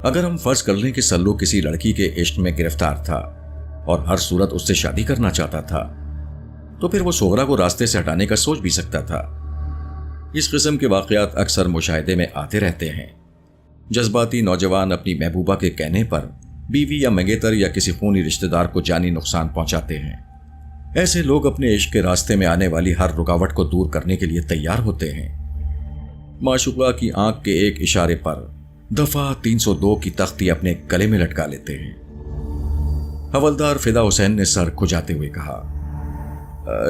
اگر ہم فرض کر لیں کہ سلو کسی لڑکی کے عشق میں گرفتار تھا اور ہر صورت اس سے شادی کرنا چاہتا تھا، تو پھر وہ سغرا کو راستے سے ہٹانے کا سوچ بھی سکتا تھا۔ اس قسم کے واقعات اکثر مشاہدے میں آتے رہتے ہیں۔ جذباتی نوجوان اپنی محبوبہ کے کہنے پر بیوی یا منگیتر یا کسی خونی رشتہ دار کو جانی نقصان پہنچاتے ہیں۔ ایسے لوگ اپنے عشق کے راستے میں آنے والی ہر رکاوٹ کو دور کرنے کے لیے تیار ہوتے ہیں۔ معشوقہ کی آنکھ کے ایک اشارے پر دفعہ 302 کی تختی اپنے گلے میں لٹکا لیتے ہیں۔ حوالدار فدا حسین نے سر کھجاتے ہوئے کہا،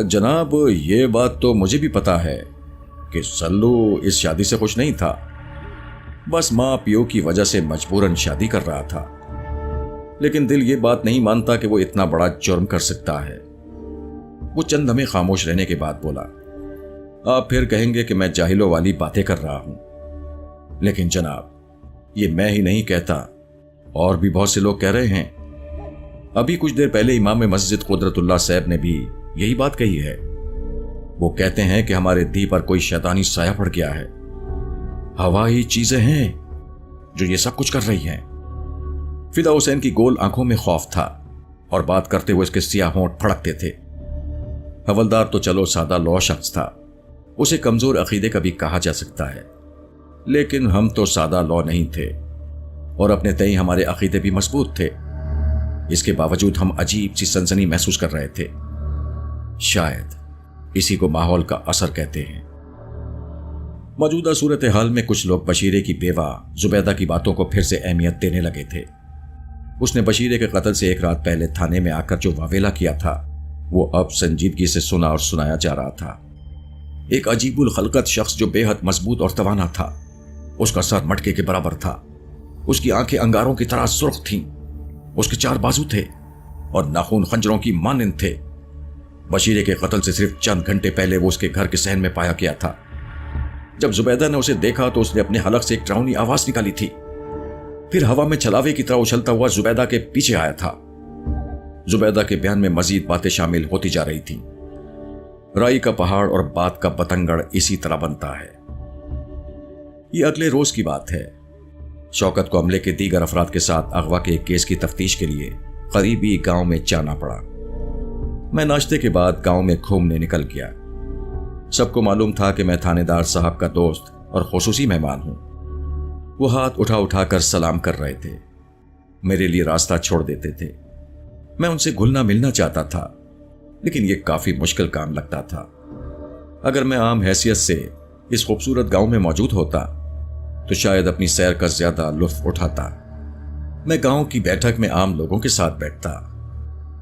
جناب یہ بات تو مجھے بھی پتا ہے کہ سلو اس شادی سے خوش نہیں تھا، بس ماں پیو کی وجہ سے مجبوراً شادی کر رہا تھا، لیکن دل یہ بات نہیں مانتا کہ وہ اتنا بڑا جرم کر سکتا ہے۔ وہ چند لمحے خاموش رہنے کے بعد بولا، آپ پھر کہیں گے کہ میں جاہلوں والی باتیں کر رہا ہوں، لیکن جناب یہ میں ہی نہیں کہتا، اور بھی بہت سے لوگ کہہ رہے ہیں۔ ابھی کچھ دیر پہلے امام مسجد قدرت اللہ صاحب نے بھی یہی بات کہی ہے۔ وہ کہتے ہیں کہ ہمارے دی پر کوئی شیطانی سایہ پڑ گیا ہے، ہوائی چیزیں ہیں جو یہ سب کچھ کر رہی ہیں۔ فدا حسین کی گول آنکھوں میں خوف تھا اور بات کرتے ہوئے اس کے سیاہ ہونٹ پھڑکتے تھے۔ حوالدار تو چلو سادہ لو شخص تھا، اسے کمزور عقیدے کا بھی کہا جا سکتا ہے، لیکن ہم تو سادہ لو نہیں تھے اور اپنے تئیں ہمارے عقیدے بھی مضبوط تھے۔ اس کے باوجود ہم عجیب سی سنسنی محسوس کر رہے تھے۔ شاید اسی کو ماحول کا اثر کہتے ہیں۔ موجودہ صورتحال میں کچھ لوگ بشیرے کی بیوہ زبیدہ کی باتوں کو پھر سے اہمیت دینے لگے تھے۔ اس نے بشیرے کے قتل سے ایک رات پہلے تھانے میں آ کر جو واویلا کیا تھا وہ اب سنجیدگی سے سنا اور سنایا جا رہا تھا۔ ایک عجیب الخلقت شخص جو بے حد مضبوط اور توانا تھا، اس کا سر مٹکے کے برابر تھا، اس کی آنکھیں انگاروں کی طرح سرخ تھیں، اس کے 4 بازو تھے اور ناخن خنجروں کی مانند تھے۔ بشیرے کے قتل سے صرف چند گھنٹے پہلے وہ اس کے گھر کے صحن میں پایا گیا تھا۔ جب زبیدہ نے اسے دیکھا تو اس نے اپنے حلق سے ایک ڈراؤنی آواز نکالی تھی، پھر ہوا میں چھلاوے کی طرح اچھلتا ہوا زبیدہ کے پیچھے آیا تھا۔ زبیدہ کے بیان میں مزید باتیں شامل ہوتی جا رہی تھیں۔ رائی کا پہاڑ اور بات کا بتنگڑ اسی طرح بنتا ہے۔ یہ اگلے روز کی بات ہے۔ شوکت کو عملے کے دیگر افراد کے ساتھ اغوا کے ایک کیس کی تفتیش کے لیے قریبی گاؤں میں جانا پڑا۔ میں ناشتے کے بعد گاؤں میں گھومنے نکل گیا۔ سب کو معلوم تھا کہ میں تھانے دار صاحب کا دوست اور خصوصی مہمان ہوں۔ وہ ہاتھ اٹھا اٹھا کر سلام کر رہے تھے، میرے لیے راستہ چھوڑ دیتے تھے۔ میں ان سے گھلنا ملنا چاہتا تھا، لیکن یہ کافی مشکل کام لگتا تھا۔ اگر میں عام حیثیت سے اس خوبصورت گاؤں میں موجود ہوتا تو شاید اپنی سیر کا زیادہ لطف اٹھاتا۔ میں گاؤں کی بیٹھک میں عام لوگوں کے ساتھ بیٹھتا،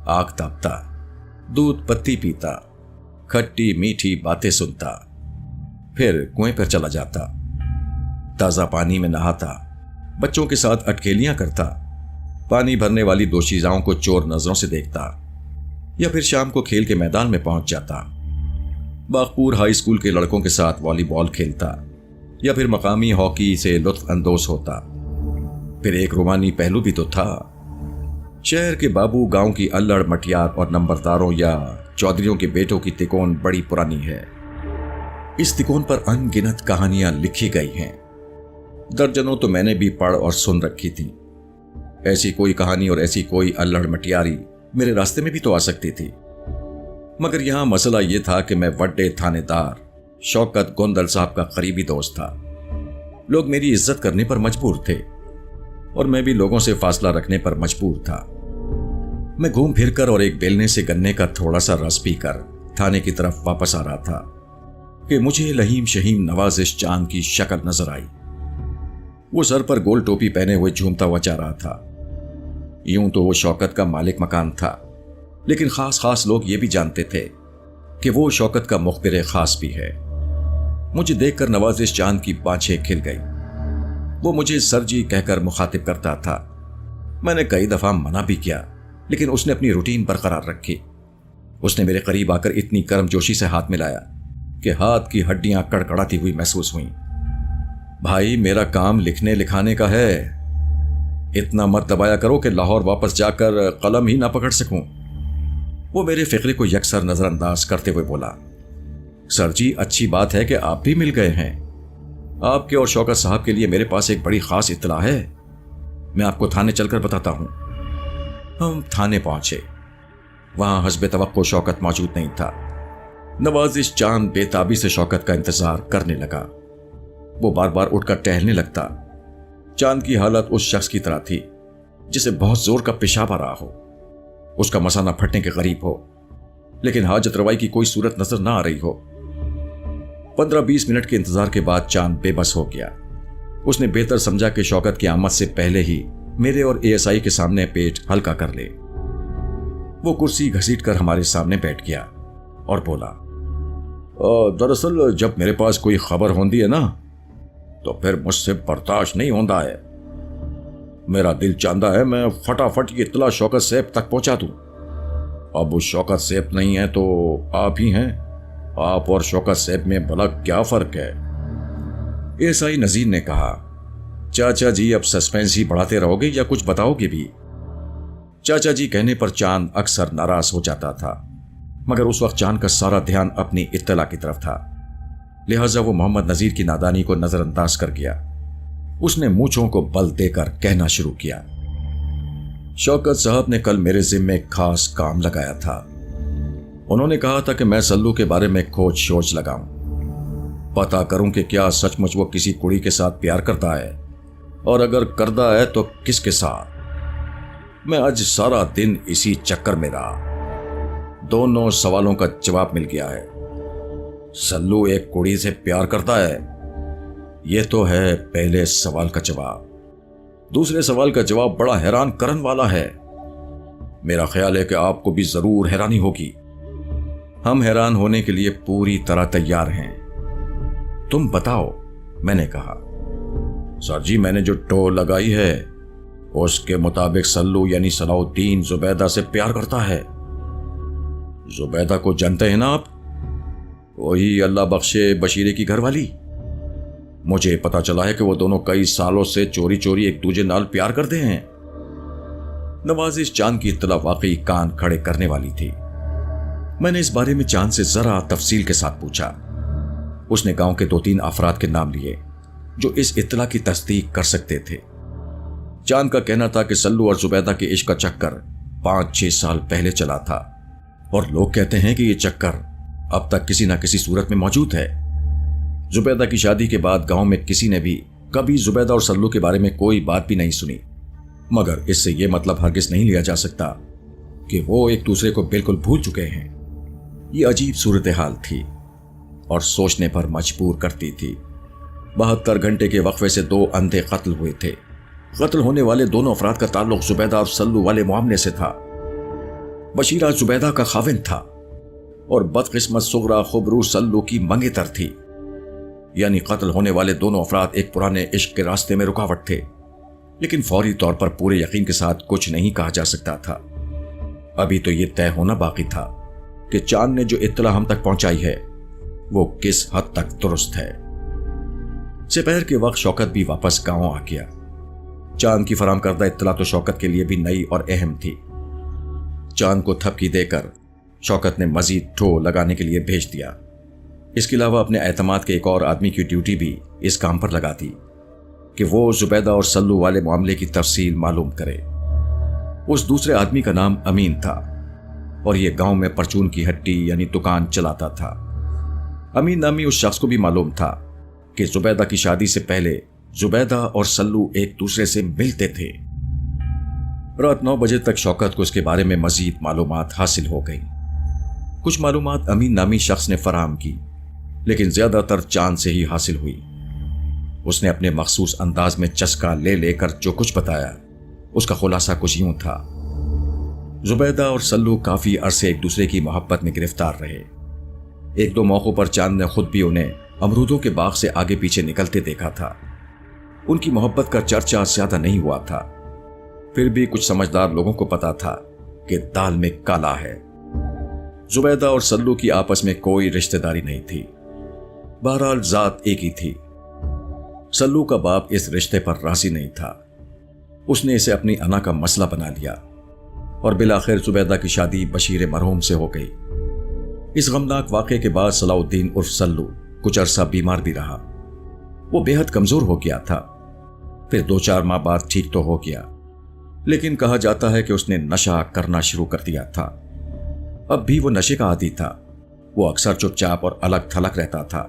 آگ تاپتا، دودھ پتی پیتا، کھٹی میٹھی باتیں سنتا، پھر کنویں پر چلا جاتا، تازہ پانی میں نہاتا، بچوں کے ساتھ اٹکیلیاں کرتا، پانی بھرنے والی دوشیزاؤں کو چور نظروں سے دیکھتا، یا پھر شام کو کھیل کے میدان میں پہنچ جاتا، باغپور ہائی اسکول کے لڑکوں کے ساتھ والی بال کھیلتا، یا پھر مقامی ہاکی سے لطف اندوز ہوتا۔ پھر ایک رومانی پہلو بھی تو تھا۔ شہر کے بابو گاؤں کی الڑ مٹیار اور نمبرداروں یا چودھریوں کے بیٹوں کی تکون بڑی پرانی ہے۔ اس تکون پر ان گنت کہانیاں لکھی گئی ہیں، درجنوں تو میں نے بھی پڑھ اور سن رکھی تھی۔ ایسی کوئی کہانی اور ایسی کوئی الڑ مٹیاری میرے راستے میں بھی تو آ سکتی تھی، مگر یہاں مسئلہ یہ تھا کہ میں وڈے تھانے دار شوکت گوندل صاحب کا قریبی دوست تھا۔ لوگ میری عزت کرنے پر مجبور تھے اور میں بھی لوگوں سے فاصلہ رکھنے پر مجبور تھا۔ میں گھوم پھر کر اور ایک بیلنے سے گنے کا تھوڑا سا رس پی کر تھانے کی طرف واپس آ رہا تھا کہ مجھے لہیم شہیم نوازش چاند کی شکل نظر آئی۔ وہ سر پر گول ٹوپی پہنے ہوئے جھومتا ہوا جا رہا تھا۔ یوں تو وہ شوکت کا مالک مکان تھا، لیکن خاص لوگ یہ بھی جانتے تھے کہ وہ شوکت کا مخبر خاص بھی ہے۔ مجھے دیکھ کر نوازش چاند کی بانچیں کھل گئی۔ وہ مجھے سر جی کہہ کر مخاطب کرتا تھا۔ میں نے کئی دفعہ منع بھی کیا، لیکن اس نے اپنی روٹین برقرار رکھی۔ اس نے میرے قریب آ کر اتنی گرم جوشی سے ہاتھ ملایا کہ ہاتھ کی ہڈیاں کڑکڑاتی ہوئی محسوس ہوئیں۔ بھائی میرا کام لکھنے لکھانے کا ہے، اتنا مت دبایا کرو کہ لاہور واپس جا کر قلم ہی نہ پکڑ سکوں۔ وہ میرے فکرے کو یکسر نظر انداز کرتے ہوئے بولا، سر جی اچھی بات ہے کہ آپ بھی مل گئے ہیں۔ آپ کے اور شوکت صاحب کے لیے میرے پاس ایک بڑی خاص اطلاع ہے۔ मैं आपको थाने चलकर बताता हूं। हम थाने पहुंचे। वहां हस्बे तवक्को शौकत मौजूद नहीं था। नवाजिश चांद बेताबी से शौकत का इंतजार करने लगा। वो बार बार उठकर टहलने लगता। चांद की हालत उस शख्स की तरह थी जिसे बहुत जोर का पेशाब आ रहा हो, उसका मसाना फटने के करीब हो, लेकिन हाजत रवाई की कोई सूरत नजर ना आ रही हो। 15-20 मिनट के इंतजार के बाद चांद बेबस हो गया। उसने बेहतर समझा कि शौकत की आमद से पहले ही मेरे और एएसआई के सामने पेट हल्का कर ले। वो कुर्सी घसीटकर हमारे सामने बैठ गया और बोला, दरअसल जब मेरे पास कोई खबर होती है ना, तो फिर मुझसे बर्दाश्त नहीं होता है। मेरा दिल चाहता है मैं फटाफट ये इत्तला शौकत सेब तक पहुंचा दूं। अब वो शौकत सेब नहीं है तो आप ही हैं। आप और शौकत सेब में भला क्या फर्क है? एएसआई नजीर ने कहा, चाचा जी अब सस्पेंस ही बढ़ाते रहोगे या कुछ बताओगे भी? चाचा जी कहने पर चांद अक्सर नाराज हो जाता था, मगर उस वक्त चांद का सारा ध्यान अपनी इत्तला की तरफ था, लिहाजा वो मोहम्मद नजीर की नादानी को नजरअंदाज कर गया। उसने मूंछों को बल देकर कहना शुरू किया, शौकत साहब ने कल मेरे जिम्मे एक खास काम लगाया था। उन्होंने कहा था कि मैं सल्लू के बारे में खोज शोज लगाऊं, पता करूं कि क्या सचमुच वो किसी कुड़ी के साथ प्यार करता है, और अगर करता है तो किसके साथ। मैं आज सारा दिन इसी चक्कर में रहा। दोनों सवालों का जवाब मिल गया है। सल्लू एक कुड़ी से प्यार करता है, यह तो है पहले सवाल का जवाब। दूसरे सवाल का जवाब बड़ा हैरान करने वाला है। मेरा ख्याल है कि आपको भी जरूर हैरानी होगी। हम हैरान होने के लिए पूरी तरह तैयार हैं। तुम बताओ, मैंने कहा। सर जी, मैंने जो टो लगाई है उसके मुताबिक सल्लू यानी सलाउद्दीन जुबैदा से प्यार करता है। जुबैदा को जानते हैं ना आप? वही अल्लाह बख्शे बशीरे की घरवाली। मुझे पता चला है कि वो दोनों कई सालों से चोरी चोरी एक दूसरे नाल प्यार करते हैं। नवाजिश चांद की इत्तला वाकई कान खड़े करने वाली थी। मैंने इस बारे में चांद से जरा तफसील के साथ पूछा। उसने गांव के 2-3 अफराद के नाम लिए जो इस इत्तला की तस्दीक कर सकते थे। चांद का कहना था कि सल्लू और जुबैदा के इश्क का चक्कर 5-6 साल पहले चला था, और लोग कहते हैं कि यह चक्कर अब तक किसी न किसी सूरत में मौजूद है। जुबैदा की शादी के बाद गांव में किसी ने भी कभी जुबैदा और सल्लू के बारे में कोई बात भी नहीं सुनी, मगर इससे यह मतलब हरगिज नहीं लिया जा सकता कि वो एक दूसरे को बिल्कुल भूल चुके हैं। ये अजीब सूरत हाल थी और सोचने पर मजबूर करती थी। 72 घंटे के वक्फे से 2 अंधे कत्ल हुए थे। कत्ल होने वाले दोनों अफराद का ताल्लुक जुबैदा और सल्लू वाले मामले से था। बशीरा जुबैदा का खाविन था और बदकिस्मत सुगरा खुबरू सल्लू की मंगेतर थी। यानी कत्ल होने वाले दोनों अफराद एक पुराने इश्क के रास्ते में रुकावट थे, लेकिन फौरी तौर पर पूरे यकीन के साथ कुछ नहीं कहा जा सकता था। अभी तो यह तय होना बाकी था कि चांद ने जो इत्तला हम तक पहुंचाई है वो किस हद तक दुरुस्त है। दोपहर के वक्त शौकत भी वापस गांव आ गया। चांद की फराम करदा इत्तला तो शौकत के लिए भी नई और अहम थी। चांद को थपकी देकर शौकत ने मजीद ठो लगाने के लिए भेज दिया। इसके अलावा अपने एतमाद के एक और आदमी की ड्यूटी भी इस काम पर लगा दी कि वो जुबैदा और सल्लू वाले मामले की तफसील मालूम करे। उस दूसरे आदमी का नाम अमीन था और यह गांव में परचून की हट्टी यानी दुकान चलाता था। अमीन नामी उस शख्स को भी मालूम था कि जुबैदा की शादी से पहले जुबैदा और सल्लू एक दूसरे से मिलते थे। रात 9 बजे तक शौकत को इसके बारे में मजीद मालूमात हासिल हो गई। कुछ मालूमात अमीन नामी शख्स ने फराहम की, लेकिन ज्यादातर चांद से ही हासिल हुई। उसने अपने मखसूस अंदाज में चस्का ले लेकर जो कुछ बताया उसका खुलासा कुछ यूं था। जुबैदा और सल्लू काफी अरसे एक दूसरे की मोहब्बत में गिरफ्तार रहे। 1-2 मौकों पर चांद ने खुद भी उन्हें अमरूदों के बाग से आगे पीछे निकलते देखा था। उनकी मोहब्बत का चर्चा ज्यादा नहीं हुआ था, फिर भी कुछ समझदार लोगों को पता था कि दाल में काला है। जुबैदा और सल्लू की आपस में कोई रिश्तेदारी नहीं थी, बहरहाल जात एक ही थी। सल्लू का बाप इस रिश्ते पर राजी नहीं था। उसने इसे अपनी अना का मसला बना लिया और बिलाखिर जुबैदा की शादी बशीर मरहूम से हो गई। इस गमनाक वाक़े के बाद सलाउद्दीन उर्फ सल्लू कुछ अरसा बीमार भी रहा। वो बेहद कमजोर हो गया था। پھر 2-4 ماہ بعد ٹھیک تو ہو گیا، لیکن کہا جاتا ہے کہ اس نے نشہ کرنا شروع کر دیا تھا۔ اب بھی وہ نشے کا عادی تھا۔ وہ اکثر چپ چاپ اور الگ تھلگ رہتا تھا۔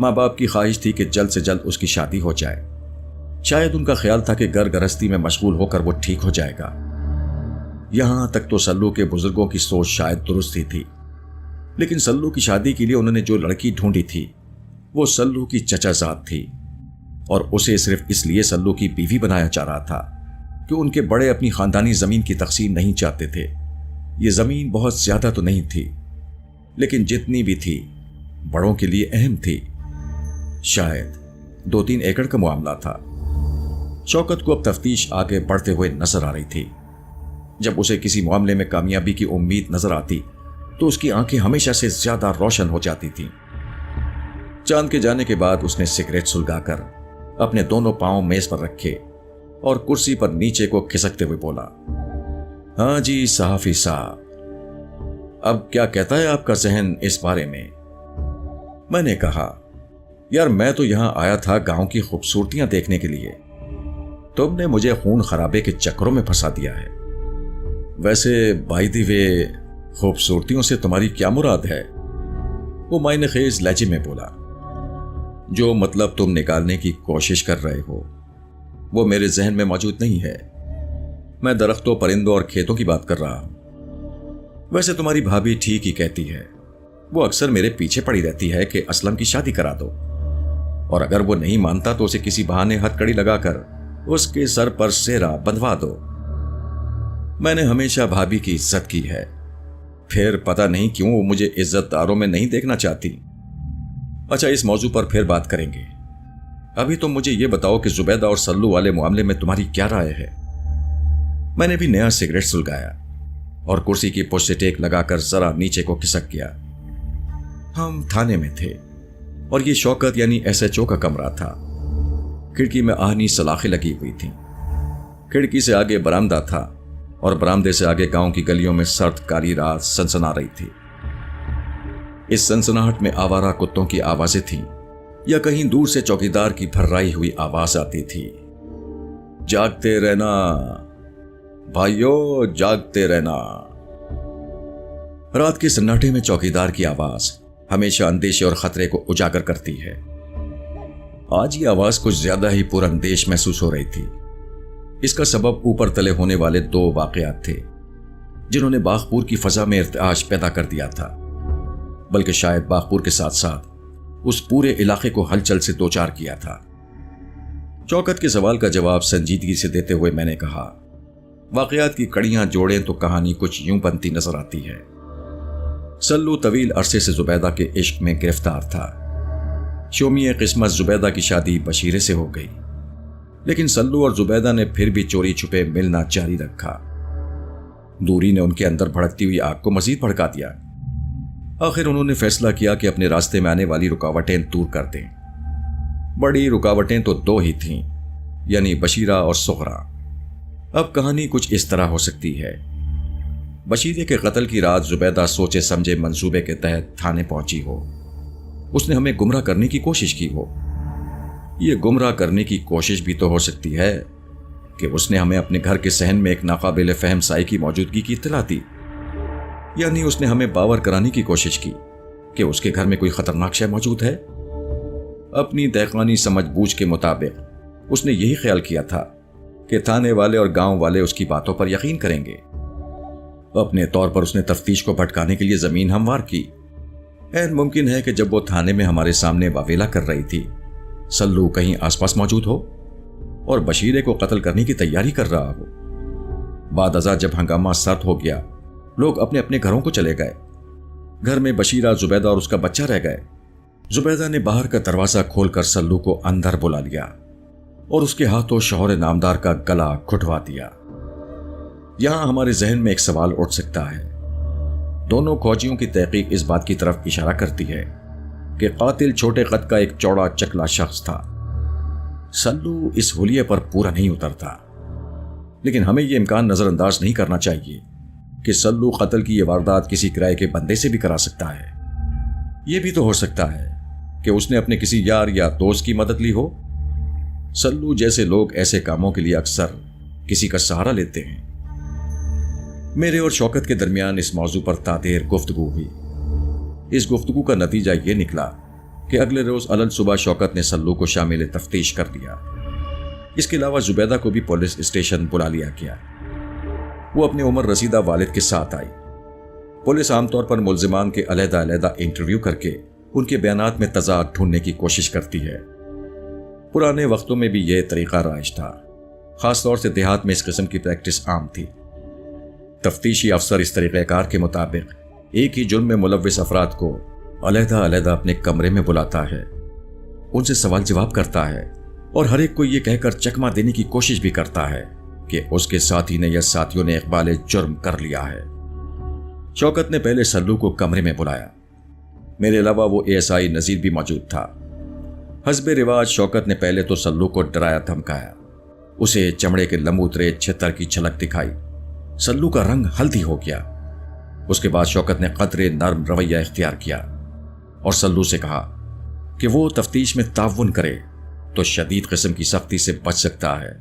ماں باپ کی خواہش تھی کہ جلد سے جلد اس کی شادی ہو جائے۔ شاید ان کا خیال تھا کہ گھر گرہستی میں مشغول ہو کر وہ ٹھیک ہو جائے گا۔ یہاں تک تو سلو کے بزرگوں کی سوچ شاید درست ہی تھی، لیکن سلو کی شادی کے لیے انہوں نے جو لڑکی ڈھونڈی تھی وہ سلو کی چچا زاد تھی، اور اسے صرف اس لیے سلو کی بیوی بنایا جا رہا تھا کہ ان کے بڑے اپنی خاندانی زمین کی تقسیم نہیں چاہتے تھے۔ یہ زمین بہت زیادہ تو نہیں تھی، لیکن جتنی بھی تھی بڑوں کے لیے اہم تھی۔ شاید 2-3 ایکڑ کا معاملہ تھا۔ شوکت کو اب تفتیش آگے بڑھتے ہوئے نظر آ رہی تھی۔ جب اسے کسی معاملے میں کامیابی کی امید نظر آتی تو اس کی آنکھیں ہمیشہ سے زیادہ روشن ہو جاتی تھیں۔ چاند کے جانے کے بعد اس نے سگریٹ سلگا کر اپنے دونوں پاؤں میز پر رکھے اور کرسی پر نیچے کو کھسکتے ہوئے بولا، ہاں جی صحافی صاحب، اب کیا کہتا ہے آپ کا ذہن اس بارے میں؟ میں نے کہا، یار میں تو یہاں آیا تھا گاؤں کی خوبصورتیاں دیکھنے کے لیے، تم نے مجھے خون خرابے کے چکروں میں پھنسا دیا ہے۔ ویسے بائی دی وے خوبصورتیوں سے تمہاری کیا مراد ہے؟ وہ معنی خیز لہجے میں بولا، جو مطلب تم نکالنے کی کوشش کر رہے ہو وہ میرے ذہن میں موجود نہیں ہے۔ میں درختوں، پرندوں اور کھیتوں کی بات کر رہا ہوں۔ ویسے تمہاری بھابھی ٹھیک ہی کہتی ہے، وہ اکثر میرے پیچھے پڑی رہتی ہے کہ اسلم کی شادی کرا دو، اور اگر وہ نہیں مانتا تو اسے کسی بہانے ہتھ کڑی لگا کر اس کے سر پر سہرا بندھوا دو۔ میں نے ہمیشہ بھابھی کی عزت کی ہے، پھر پتہ نہیں کیوں وہ مجھے عزت داروں میں نہیں دیکھنا چاہتی۔ اچھا، اس موضوع پر پھر بات کریں گے، ابھی تم مجھے یہ بتاؤ کہ زبیدہ اور سلو والے معاملے میں تمہاری کیا رائے ہے؟ میں نے بھی نیا سگریٹ سلگایا اور کرسی کی پشت سے ٹیک لگا کر ذرا نیچے کو کھسک گیا۔ ہم تھانے میں تھے اور یہ شوکت یعنی SHO کا کمرہ تھا۔ کھڑکی میں آہنی سلاخیں لگی ہوئی تھیں۔ کھڑکی سے آگے برآمدہ تھا اور برآمدے سے آگے گاؤں کی گلیوں میں سرد کالی رات سنسنا رہی تھی۔ اس سنسناہٹ میں آوارہ کتوں کی آوازیں تھیں یا کہیں دور سے چوکیدار کی بھررائی ہوئی آواز آتی تھی، جاگتے رہنا بھائیو، جاگتے رہنا۔ رات کے سناٹے میں چوکیدار کی آواز ہمیشہ اندیشے اور خطرے کو اجاگر کرتی ہے۔ آج یہ آواز کچھ زیادہ ہی پراندیش محسوس ہو رہی تھی۔ اس کا سبب اوپر تلے ہونے والے 2 واقعات تھے جنہوں نے باغپور کی فضا میں ارتعاش پیدا کر دیا تھا، بلکہ شاید باغپور کے ساتھ ساتھ اس پورے علاقے کو ہلچل سے دوچار کیا تھا۔ شوکت کے سوال کا جواب سنجیدگی سے دیتے ہوئے میں نے کہا، واقعات کی کڑیاں جوڑیں تو کہانی کچھ یوں بنتی نظر آتی ہے۔ سلو طویل عرصے سے زبیدہ کے عشق میں گرفتار تھا۔ شومی قسمت زبیدہ کی شادی بشیرے سے ہو گئی، لیکن سلو اور زبیدہ نے پھر بھی چوری چھپے ملنا جاری رکھا۔ دوری نے ان کے اندر بھڑکتی ہوئی آگ کو مزید بھڑکا دیا۔ آخر انہوں نے فیصلہ کیا کہ اپنے راستے میں آنے والی رکاوٹیں دور کر دیں۔ بڑی رکاوٹیں تو 2 ہی تھیں، یعنی بشیرہ اور سغرا۔ اب کہانی کچھ اس طرح ہو سکتی ہے۔ بشیرے کے قتل کی رات زبیدہ سوچے سمجھے منصوبے کے تحت تھانے پہنچی ہو۔ اس نے ہمیں گمراہ کرنے کی کوشش کی ہو۔ یہ گمراہ کرنے کی کوشش بھی تو ہو سکتی ہے کہ اس نے ہمیں اپنے گھر کے صحن میں ایک ناقابل فہم سائی کی موجودگی کی اطلاع دی، یعنی اس نے ہمیں باور کرانے کی کوشش کی کہ اس کے گھر میں کوئی خطرناک شے موجود ہے۔ اپنی دہقانی سمجھ بوجھ کے مطابق اس نے یہی خیال کیا تھا کہ تھانے والے اور گاؤں والے اس کی باتوں پر یقین کریں گے۔ اپنے طور پر اس نے تفتیش کو بھٹکانے کے لیے زمین ہموار کی۔ عین ممکن ہے کہ جب وہ تھانے میں ہمارے سامنے واویلا کر رہی تھی، سلو کہیں آس پاس موجود ہو اور بشیرے کو قتل کرنے کی تیاری کر رہا ہو۔ بعد ازاں جب ہنگامہ سرد ہو گیا، لوگ اپنے اپنے گھروں کو چلے گئے۔ گھر میں بشیرہ، زبیدہ اور اس کا بچہ رہ گئے۔ زبیدہ نے باہر کا دروازہ کھول کر سلو کو اندر بلا لیا اور اس کے ہاتھوں شوہر نامدار کا گلا گھٹوا دیا۔ یہاں ہمارے ذہن میں ایک سوال اٹھ سکتا ہے۔ دونوں فوجیوں کی تحقیق اس بات کی طرف اشارہ کرتی ہے کہ قاتل چھوٹے قد کا ایک چوڑا چکلا شخص تھا۔ سلو اس حلیے پر پورا نہیں اترتا، لیکن ہمیں یہ امکان نظر انداز نہیں کرنا چاہیے کہ سلو قتل کی یہ واردات کسی کرائے کے بندے سے بھی کرا سکتا ہے۔ یہ بھی تو ہو سکتا ہے کہ اس نے اپنے کسی یار یا دوست کی مدد لی ہو۔ سلو جیسے لوگ ایسے کاموں کے لیے اکثر کسی کا سہارا لیتے ہیں۔ میرے اور شوکت کے درمیان اس موضوع پر تادیر گفتگو ہوئی۔ اس گفتگو کا نتیجہ یہ نکلا کہ اگلے روز علل صبح شوکت نے سلو کو شامل تفتیش کر دیا۔ اس کے علاوہ زبیدہ کو بھی پولیس اسٹیشن بلا لیا گیا۔ وہ اپنے عمر رسیدہ والد کے ساتھ آئی۔ پولیس عام طور پر ملزمان کے علیحدہ علیحدہ انٹرویو کر کے ان کے بیانات میں تضاد ڈھونڈنے کی کوشش کرتی ہے۔ پرانے وقتوں میں بھی یہ طریقہ رائج تھا، خاص طور سے دیہات میں اس قسم کی پریکٹس عام تھی۔ تفتیشی افسر اس طریقہ کار کے مطابق ایک ہی جرم میں ملوث افراد کو علیحدہ علیحدہ اپنے کمرے میں بلاتا ہے، ان سے سوال جواب کرتا ہے اور ہر ایک کو یہ کہہ کر چکمہ دینے کی کوشش بھی کرتا ہے کہ اس کے ساتھی نے یا ساتھیوں نے اقبال جرم کر لیا ہے۔ شوکت نے پہلے سلو کو کمرے میں بلایا۔ میرے علاوہ وہ ASI نذیر بھی موجود تھا۔ حسب رواج شوکت نے پہلے تو سلو کو ڈرایا دھمکایا، اسے چمڑے کے لمبوترے چھتر کی جھلک دکھائی۔ سلو کا رنگ ہلدی ہو گیا۔ اس کے بعد شوکت نے قدرے نرم رویہ اختیار کیا اور سلو سے کہا کہ وہ تفتیش میں تعاون کرے تو شدید قسم کی سختی سے بچ سکتا ہے۔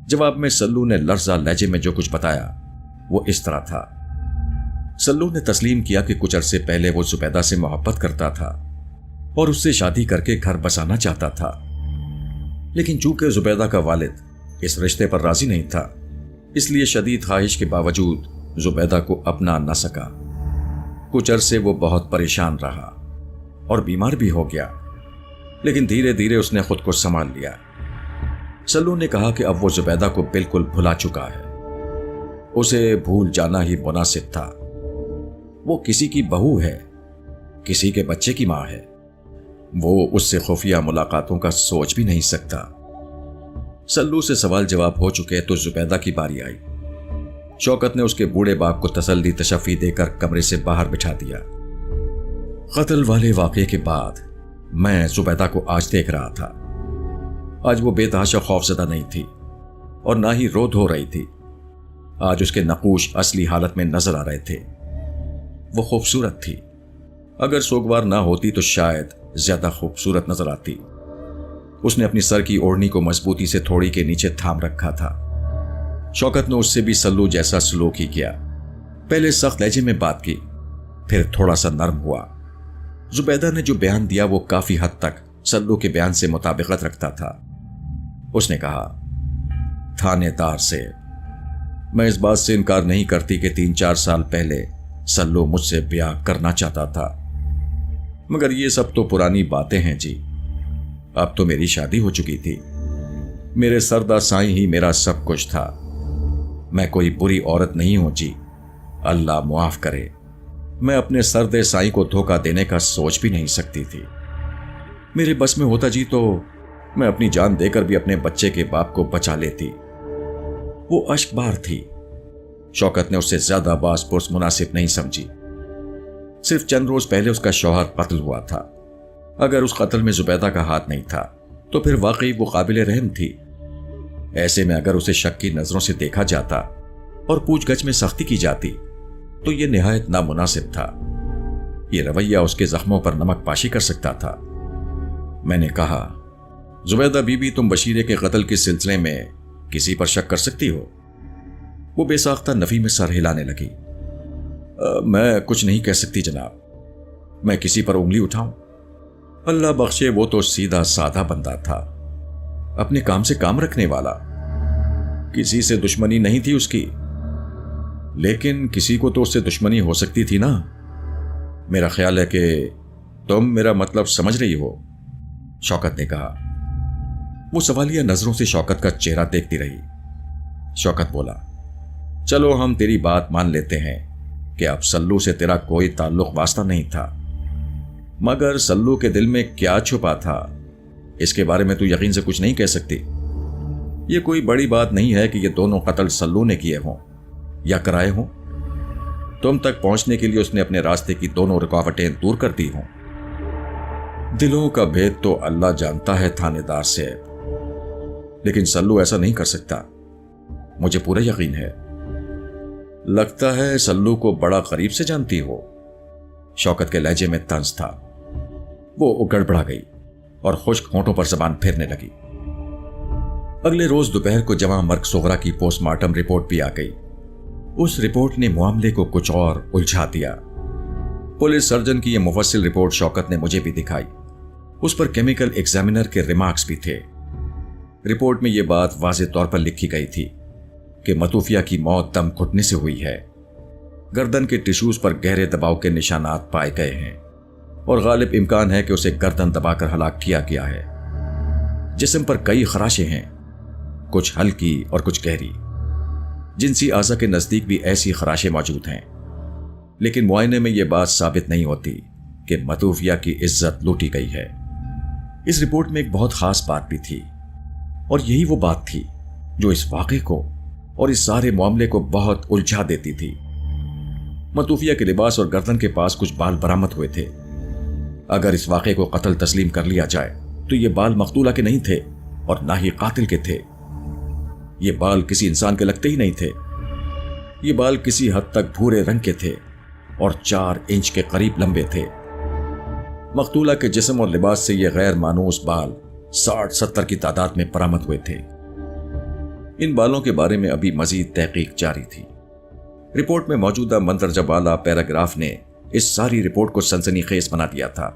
جواب میں سلو نے لرزہ لہجے میں جو کچھ بتایا وہ اس طرح تھا۔ سلو نے تسلیم کیا کہ کچھ عرصے پہلے وہ زبیدہ سے محبت کرتا تھا اور اس سے شادی کر کے گھر بسانا چاہتا تھا، لیکن چونکہ زبیدہ کا والد اس رشتے پر راضی نہیں تھا، اس لیے شدید خواہش کے باوجود زبیدہ کو اپنا نہ سکا۔ کچھ عرصے وہ بہت پریشان رہا اور بیمار بھی ہو گیا، لیکن دھیرے دھیرے اس نے خود کو سنبھال لیا۔ سلو نے کہا کہ اب وہ زبیدہ کو بالکل بھلا چکا ہے، اسے بھول جانا ہی مناسب تھا۔ وہ کسی کی بہو ہے، کسی کے بچے کی ماں ہے، وہ اس سے خفیہ ملاقاتوں کا سوچ بھی نہیں سکتا۔ سلو سے سوال جواب ہو چکے تو زبیدہ کی باری آئی۔ شوکت نے اس کے بوڑھے باپ کو تسلی تشفی دے کر کمرے سے باہر بٹھا دیا۔ قتل والے واقعے کے بعد میں زبیدہ کو آج دیکھ رہا تھا۔ آج وہ بے تحاشا خوفزدہ نہیں تھی اور نہ ہی رو دھو رہی تھی۔ آج اس کے نقوش اصلی حالت میں نظر آ رہے تھے۔ وہ خوبصورت تھی، اگر سوگوار نہ ہوتی تو شاید زیادہ خوبصورت نظر آتی۔ اس نے اپنی سر کی اوڑھنی کو مضبوطی سے تھوڑی کے نیچے تھام رکھا تھا۔ شوکت نے اس سے بھی سلو جیسا سلوک ہی کیا۔ پہلے سخت لہجے میں بات کی، پھر تھوڑا سا نرم ہوا۔ زبیدہ نے جو بیان دیا وہ کافی حد تک سلو کے بیان سے مطابقت رکھتا تھا۔ اس نے کہا، تھانے دار سے میں اس بات سے انکار نہیں کرتی کہ 3-4 سال پہلے سلو مجھ سے بیاہ کرنا چاہتا تھا، مگر یہ سب تو پرانی باتیں ہیں جی۔ اب تو میری شادی ہو چکی تھی، میرے سردہ سائیں ہی میرا سب کچھ تھا۔ میں کوئی بری عورت نہیں ہوں جی، اللہ معاف کرے۔ میں اپنے سردے سائیں کو دھوکہ دینے کا سوچ بھی نہیں سکتی تھی۔ میرے بس میں ہوتا جی تو میں اپنی جان دے کر بھی اپنے بچے کے باپ کو بچا لیتی۔ وہ اشک بار تھی۔ شوکت نے اس سے زیادہ باز پرس مناسب نہیں سمجھی۔ صرف چند روز پہلے اس کا شوہر قتل ہوا تھا۔ اگر اس قتل میں زبیدہ کا ہاتھ نہیں تھا تو پھر واقعی وہ قابل رحم تھی۔ ایسے میں اگر اسے شک کی نظروں سے دیکھا جاتا اور پوچھ گچھ میں سختی کی جاتی تو یہ نہایت نامناسب تھا۔ یہ رویہ اس کے زخموں پر نمک پاشی کر سکتا تھا۔ میں نے کہا، زبیدہ بی بی، تم بشیرے کے قتل کے سلسلے میں کسی پر شک کر سکتی ہو؟ وہ بے ساختہ نفی میں سر ہلانے لگی۔ میں کچھ نہیں کہہ سکتی جناب، میں کسی پر انگلی اٹھاؤں؟ اللہ بخشے، وہ تو سیدھا سادہ بندہ تھا، اپنے کام سے کام رکھنے والا، کسی سے دشمنی نہیں تھی اس کی۔ لیکن کسی کو تو اس سے دشمنی ہو سکتی تھی نا۔ میرا خیال ہے کہ تم میرا مطلب سمجھ رہی ہو، شوکت نے کہا۔ وہ سوالیہ نظروں سے شوکت کا چہرہ دیکھتی رہی۔ شوکت بولا، چلو ہم تیری بات مان لیتے ہیں کہ اب سلو سے تیرا کوئی تعلق واسطہ نہیں تھا، مگر سلو کے دل میں کیا چھپا تھا اس کے بارے میں تو یقین سے کچھ نہیں کہہ سکتی۔ یہ کوئی بڑی بات نہیں ہے کہ یہ دونوں قتل سلو نے کیے ہوں یا کرائے ہوں۔ تم تک پہنچنے کے لیے اس نے اپنے راستے کی دونوں رکاوٹیں دور کر دی ہوں۔ دلوں کا بھید تو اللہ جانتا ہے تھانے دار سے، لیکن سلو ایسا نہیں کر سکتا، مجھے پورا یقین ہے۔ لگتا ہے سلو کو بڑا قریب سے جانتی ہو، شوکت کے لہجے میں طنز تھا۔ وہ گڑبڑا گئی اور خشک ہونٹوں پر زبان پھیرنے لگی۔ अगले रोज दोपहर को जमां मर्ग सोगरा की पोस्टमार्टम रिपोर्ट भी आ गई। उस रिपोर्ट ने मामले को कुछ और उलझा दिया। पुलिस सर्जन की यह मुफस्सिल रिपोर्ट शौकत ने मुझे भी दिखाई। उस पर केमिकल एग्जामिनर के रिमार्क्स भी थे। रिपोर्ट में यह बात वाज़ेह तौर पर लिखी गई थी कि मतूफिया की मौत दम घुटने से हुई है। गर्दन के टिश्यूज पर गहरे दबाव के निशानात पाए गए हैं और गालिब इम्कान है कि उसे गर्दन दबाकर हलाक किया गया है। जिस्म पर कई खराशें हैं, कुछ हल्की और कुछ गहरी। जिनसी आज़ा के नज़दीक भी ऐसी खराशें मौजूद हैं, लेकिन मुआयने में यह बात साबित नहीं होती कि मतूफिया की इज्जत लूटी गई है। इस रिपोर्ट में एक बहुत खास बात भी थी और यही वो बात थी जो इस वाक़े को और इस सारे मामले को बहुत उलझा देती थी। मतूफिया के लिबास और गर्दन के पास कुछ बाल बरामद हुए थे। अगर इस वाक़े को कत्ल तस्लीम कर लिया जाए तो ये बाल मकतूला के नहीं थे और ना ही कातिल के थे। ये बाल किसी इंसान के लगते ही नहीं थे। ये बाल किसी हद तक भूरे रंग के थे और 4 इंच के करीब लंबे थे। मकतूला के जिस्म और लिबास से ये गैर मानूस बाल 60-70 की तादाद में बरामद हुए थे। इन बालों के बारे में अभी मजीद तहकीक जारी थी। रिपोर्ट में मौजूदा मंदरजा वाला पैराग्राफ ने इस सारी रिपोर्ट को सनसनीखेज बना दिया था।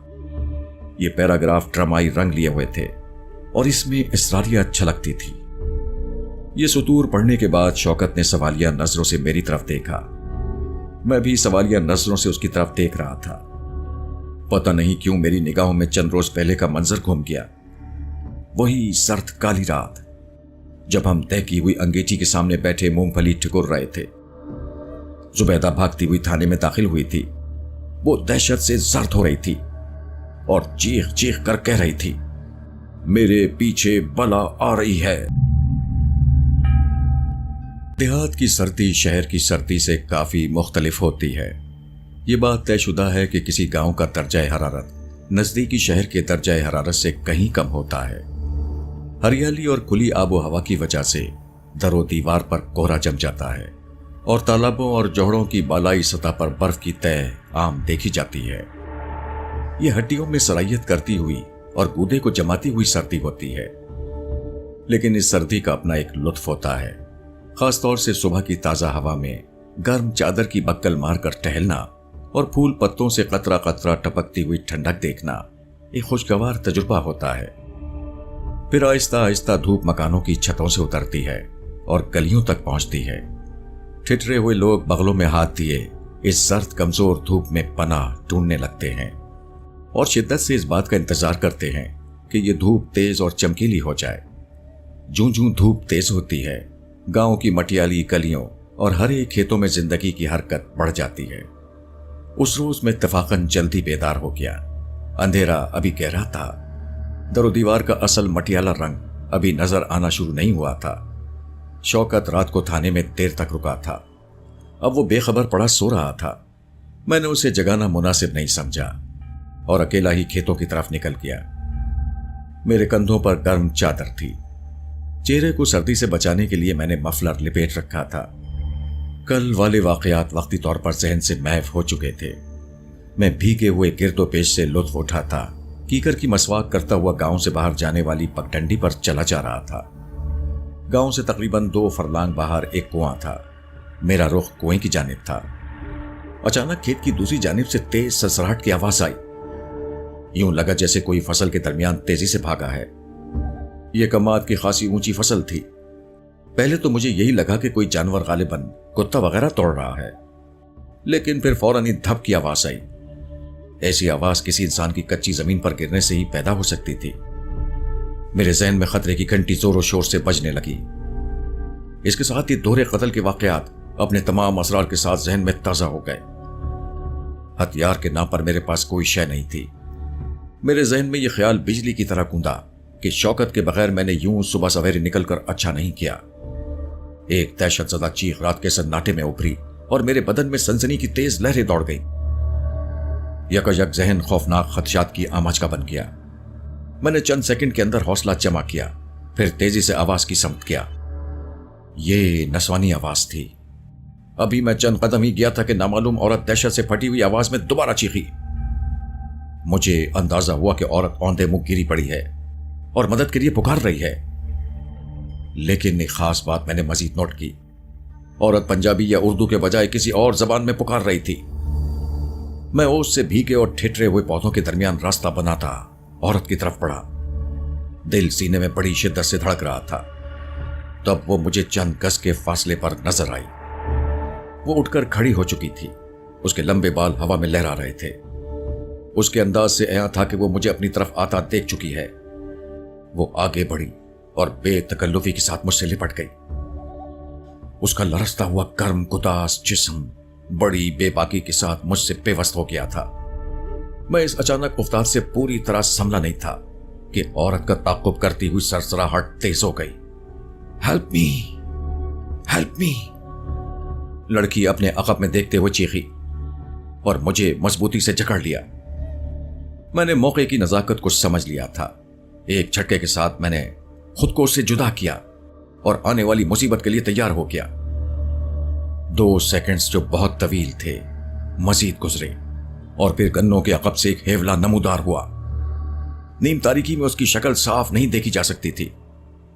ये पैराग्राफ ड्रामाई रंग लिए हुए थे और इसमें इसरारियत छलकती थी। ये सुतूर पढ़ने के बाद शौकत ने सवालिया नजरों से मेरी तरफ देखा। मैं भी सवालिया नजरों से उसकी तरफ देख रहा था। पता नहीं क्यों मेरी निगाहों में चंद रोज पहले का मंजर घूम गया। वही सर्द काली रात जब हम तय की हुई अंगीठी के सामने बैठे मूंगफली ठिकुर रहे थे। जुबैदा भागती हुई थाने में दाखिल हुई थी। वो दहशत से जर्द हो रही थी और चीख चीख कर कह रही थी, मेरे पीछे बला आ रही है। देहात की सर्दी शहर की सर्दी से काफी मुख्तलिफ होती है। ये बात तयशुदा है कि किसी गांव का दर्जा हरारत नजदीकी शहर के दर्जा हरारत से कहीं कम होता है। हरियाली और खुली आबो हवा की वजह से दरो दीवार पर कोहरा जम जाता है और तालाबों और जोहड़ों की बालाई सतह पर बर्फ की तह आम देखी जाती है। ये हड्डियों में सरायत करती हुई और गूदे को जमाती हुई सर्दी होती है, लेकिन इस सर्दी का अपना एक लुत्फ होता है। खासतौर से सुबह की ताजा हवा में गर्म चादर की बक्कल मारकर टहलना और फूल पत्तों से कतरा कतरा टपकती हुई ठंडक देखना एक खुशगवार तजुर्बा होता है। फिर आहिस्ता आहिस्ता धूप मकानों की छतों से उतरती है और गलियों तक पहुंचती है। ठिठरे हुए लोग बगलों में हाथ दिए इस सर्द कमजोर धूप में पनाह ढूंढने लगते हैं और शिद्दत से इस बात का इंतजार करते हैं कि यह धूप तेज और चमकीली हो जाए। जूं जूं धूप तेज होती है, गांव की मटियाली गलियों और हरे खेतों में जिंदगी की हरकत बढ़ जाती है। उस रोज मैं इत्तफाकन जल्दी बेदार हो गया। अंधेरा अभी गहरा था। दरो दीवार का असल मटियाला रंग अभी नजर आना शुरू नहीं हुआ था। शौकत रात को थाने में देर तक रुका था। अब वो बेखबर पड़ा सो रहा था। मैंने उसे जगाना मुनासिब नहीं समझा और अकेला ही खेतों की तरफ निकल गया। मेरे कंधों पर गर्म चादर थी। चेहरे को सर्दी से बचाने के लिए मैंने मफलर लिपेट रखा था। कल वाले वाकयात वक्ती तौर पर जहन से महव हो चुके थे। मैं भीगे हुए गिरदो पेश से लुत्फ उठाता कीकर की मसवाक करता हुआ गांव से बाहर जाने वाली पगडंडी पर चला जा रहा था। गांव से तकरीबन 2 फरलांग बाहर एक कुआं था। मेरा रुख कुएं की जानिब था। अचानक खेत की दूसरी जानिब से तेज ससराहट की आवाज आई। यूं लगा जैसे कोई फसल के दरमियान तेजी से भागा है। यह कमाद की खासी ऊंची फसल थी। पहले तो मुझे यही लगा कि कोई जानवर गालिबन कुत्ता वगैरह तोड़ रहा है, लेकिन फिर फौरन ही धप की आवाज आई। ऐसी आवाज किसी इंसान की कच्ची जमीन पर गिरने से ही पैदा हो सकती थी। मेरे जहन में खतरे की घंटी जोरों शोर से बजने लगी। इसके साथ ही दोहरे कत्ल के वाकयात अपने तमाम असरार के साथ जहन में ताजा हो गए। हथियार के नाम पर मेरे पास कोई शय नहीं थी। मेरे जहन में यह ख्याल बिजली की तरह कूदा कि शौकत के बगैर मैंने यूं सुबह सवेरे निकलकर अच्छा नहीं किया। एक दहशतज़दा चीख रात के सन्नाटे में उभरी और मेरे बदन में सनसनी की तेज लहरें दौड़ गई। यकयक जहन खौफनाक खदशात की आमाज का बन गया। मैंने चंद सेकंड के अंदर हौसला जमा किया, फिर तेजी से आवाज की समत किया। ये नस्वानी आवाज थी। अभी मैं चंद कदम ही गया था कि नामालूम औरत दहशत से फटी हुई आवाज में दोबारा चीखी। मुझे अंदाजा हुआ कि औरत औंधे मुंह गिरी पड़ी है और मदद के लिए पुकार रही है। लेकिन एक खास बात मैंने मजीद नोट की। औरत पंजाबी या उर्दू के बजाय किसी और जबान में पुकार रही थी। मैं ओस से भीगे और ठिठरे हुए पौधों के दरमियान रास्ता बनाता औरत की तरफ बढ़ा। दिल सीने में बड़ी शिद्दत से धड़क रहा था। तब वो मुझे चंद गज के फासले पर नजर आई। वो उठकर खड़ी हो चुकी थी। उसके लंबे बाल हवा में लहरा रहे थे। उसके अंदाज से ऐसा था कि वो मुझे अपनी तरफ आता देख चुकी है। वो आगे बढ़ी और बेतकल्लुफी के साथ मुझसे लिपट गई। उसका लरसता हुआ गर्म गुदास जिस्म बड़ी बेबाकी के साथ मुझसे पेवस्त हो गया था। मैं इस अचानक उफ्तार से पूरी तरह संभला नहीं था कि औरत का ताक़ुब करती हुई सरसराहट तेज हो गई। हेल्प मी, हेल्प मी, लड़की अपने अक़ब में देखते हुए चीखी और मुझे मजबूती से जकड़ लिया। मैंने मौके की नजाकत को समझ लिया था। एक झटके के साथ मैंने खुद को उससे जुदा किया और आने वाली मुसीबत के लिए तैयार हो गया। 2 सेकंड्स जो बहुत तवील थे मजीद गुजरे और फिर गन्नों के अक़ब से एक हेवला नमूदार हुआ। नीम तारीकी में उसकी शक्ल साफ नहीं देखी जा सकती थी।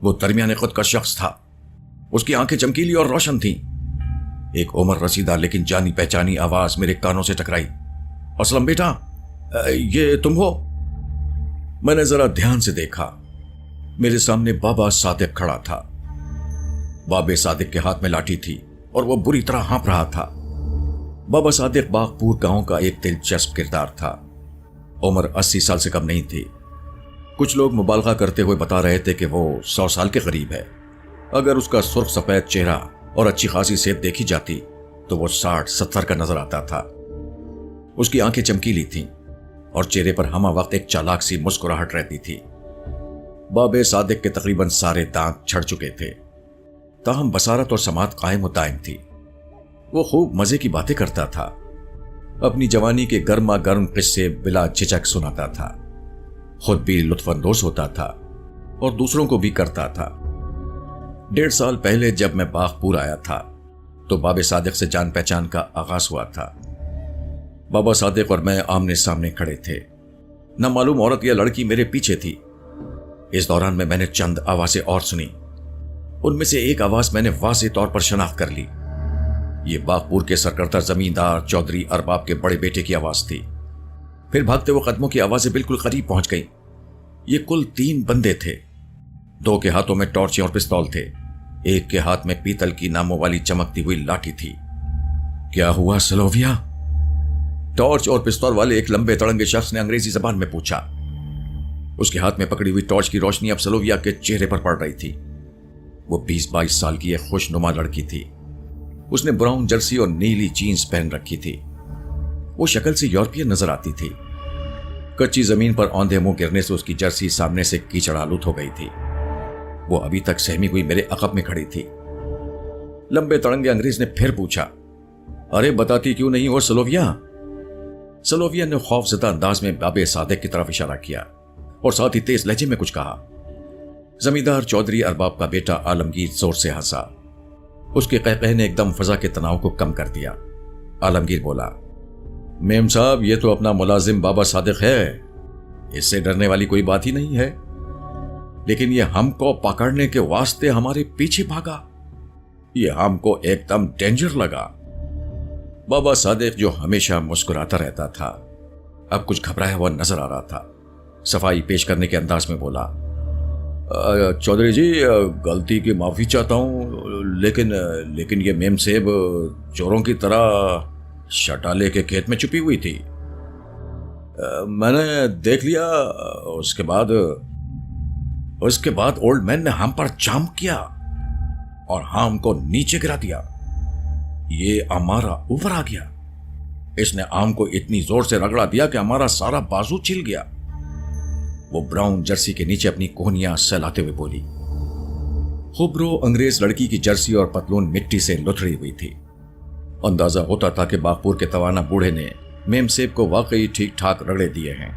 वो दरमियाने खुद का शख्स था। उसकी आंखें चमकीली और रोशन थीं। एक उम्र रसीदा लेकिन जानी पहचानी आवाज मेरे कानों से टकराई। असलम बेटा, ये तुम हो? मैंने जरा ध्यान से देखा। मेरे सामने बाबा सादिक खड़ा था। बाबे सादिक के हाथ में लाठी थी और वो बुरी तरह हाँप रहा था। बाबा सादिक बागपुर गांव का एक दिलचस्प किरदार था। उम्र 80 साल से कम नहीं थी। कुछ लोग मुबालगा करते हुए बता रहे थे कि वो 100 साल के करीब है। अगर उसका सुर्ख सफेद चेहरा और अच्छी खासी सेहत देखी जाती तो वो 60-70 का नजर आता था। उसकी आंखें चमकीली थीं और चेहरे पर हमा वक्त एक चालाक सी मुस्कुराहट रहती थी। बाबे सादिक के तकरीबन सारे दांत छड़ चुके थे, ताहम बसारत और समात कायम व दायम थी। वो खूब मजे की बातें करता था। अपनी जवानी के गर्मा गर्म किस्से बिला झिझक सुनाता था। खुद भी लुत्फानंदोज होता था और दूसरों को भी करता था। 1.5 साल पहले जब मैं बागपुर आया था तो बाबे सादिक से जान पहचान का आगाज हुआ था। बाबा सादिक और मैं आमने सामने खड़े थे। न मालूम औरत या लड़की मेरे पीछे थी। इस दौरान में मैंने चंद आवाजें और सुनी। उनमें से एक आवाज मैंने वाज़ेह तौर पर शनाख्त कर ली। ये बागपुर के सरकर्ता जमींदार चौधरी अरबाब के बड़े बेटे की आवाज थी। फिर भागते हुए कदमों की आवाजें बिल्कुल करीब पहुंच गई। ये कुल 3 बंदे थे। 2 के हाथों में टॉर्चें और पिस्तौल थे। एक के हाथ में पीतल की नामों वाली चमकती हुई लाठी थी। क्या हुआ सलोविया? टॉर्च और पिस्तौल वाले एक लंबे तड़ंगे शख्स ने अंग्रेजी जबान में पूछा। उसके हाथ में पकड़ी हुई टॉर्च की रोशनी अब सलोविया के चेहरे पर पड़ रही थी। वो 20-22 साल की एक खुशनुमा लड़की थी। उसने ब्राउन जर्सी और नीली जीन्स पहन रखी थी। वो शक्ल से यूरोपियन नजर आती थी। कच्ची जमीन पर औंधे मुंह गिरने से उसकी जर्सी सामने से कीचड़ आलूद हो गई थी। वो अभी तक सहमी हुई मेरे अक़ब में खड़ी थी। लंबे तड़ंगे अंग्रेज ने फिर पूछा, अरे बताती क्यों नहीं हो सलोविया? सलोविया ने खौफजदा अंदाज में बाबे सादिक की तरफ इशारा किया और साथ ही तेज लहजे में कुछ कहा। जमींदार चौधरी अरबाब का बेटा आलमगीर जोर से हंसा। उसके कहकहे ने एकदम फजा के तनाव को कम कर दिया। आलमगीर बोला, मेम साहब, ये तो अपना मुलाजिम बाबा सादिक है। इससे डरने वाली कोई बात ही नहीं है। लेकिन ये हमको पकड़ने के वास्ते हमारे पीछे भागा। ये हमको एकदम डेंजर लगा। बाबा सादिक, जो हमेशा मुस्कुराता रहता था, अब कुछ घबराया हुआ नजर आ रहा था। सफाई पेश करने के अंदाज में बोला, चौधरी जी, गलती की माफी चाहता हूं, लेकिन ये मेम सेब चोरों की तरह शटाले के खेत में छुपी हुई थी। मैंने देख लिया। उसके बाद ओल्ड मैन ने हम पर जंप किया और हमको नीचे गिरा दिया। ये हमारा ऊपर आ गया। इसने आम को इतनी जोर से रगड़ा दिया कि हमारा सारा बाजू छिल गया। वो ब्राउन जर्सी के नीचे अपनी कोहनियां सहलाते हुए बोली। खुबरो अंग्रेज लड़की की जर्सी और पतलून मिट्टी से लुथड़ी हुई थी। अंदाजा होता था कि बागपुर के तवाना बूढ़े ने मेम सेब को वाकई ठीक ठाक रगड़े दिए हैं।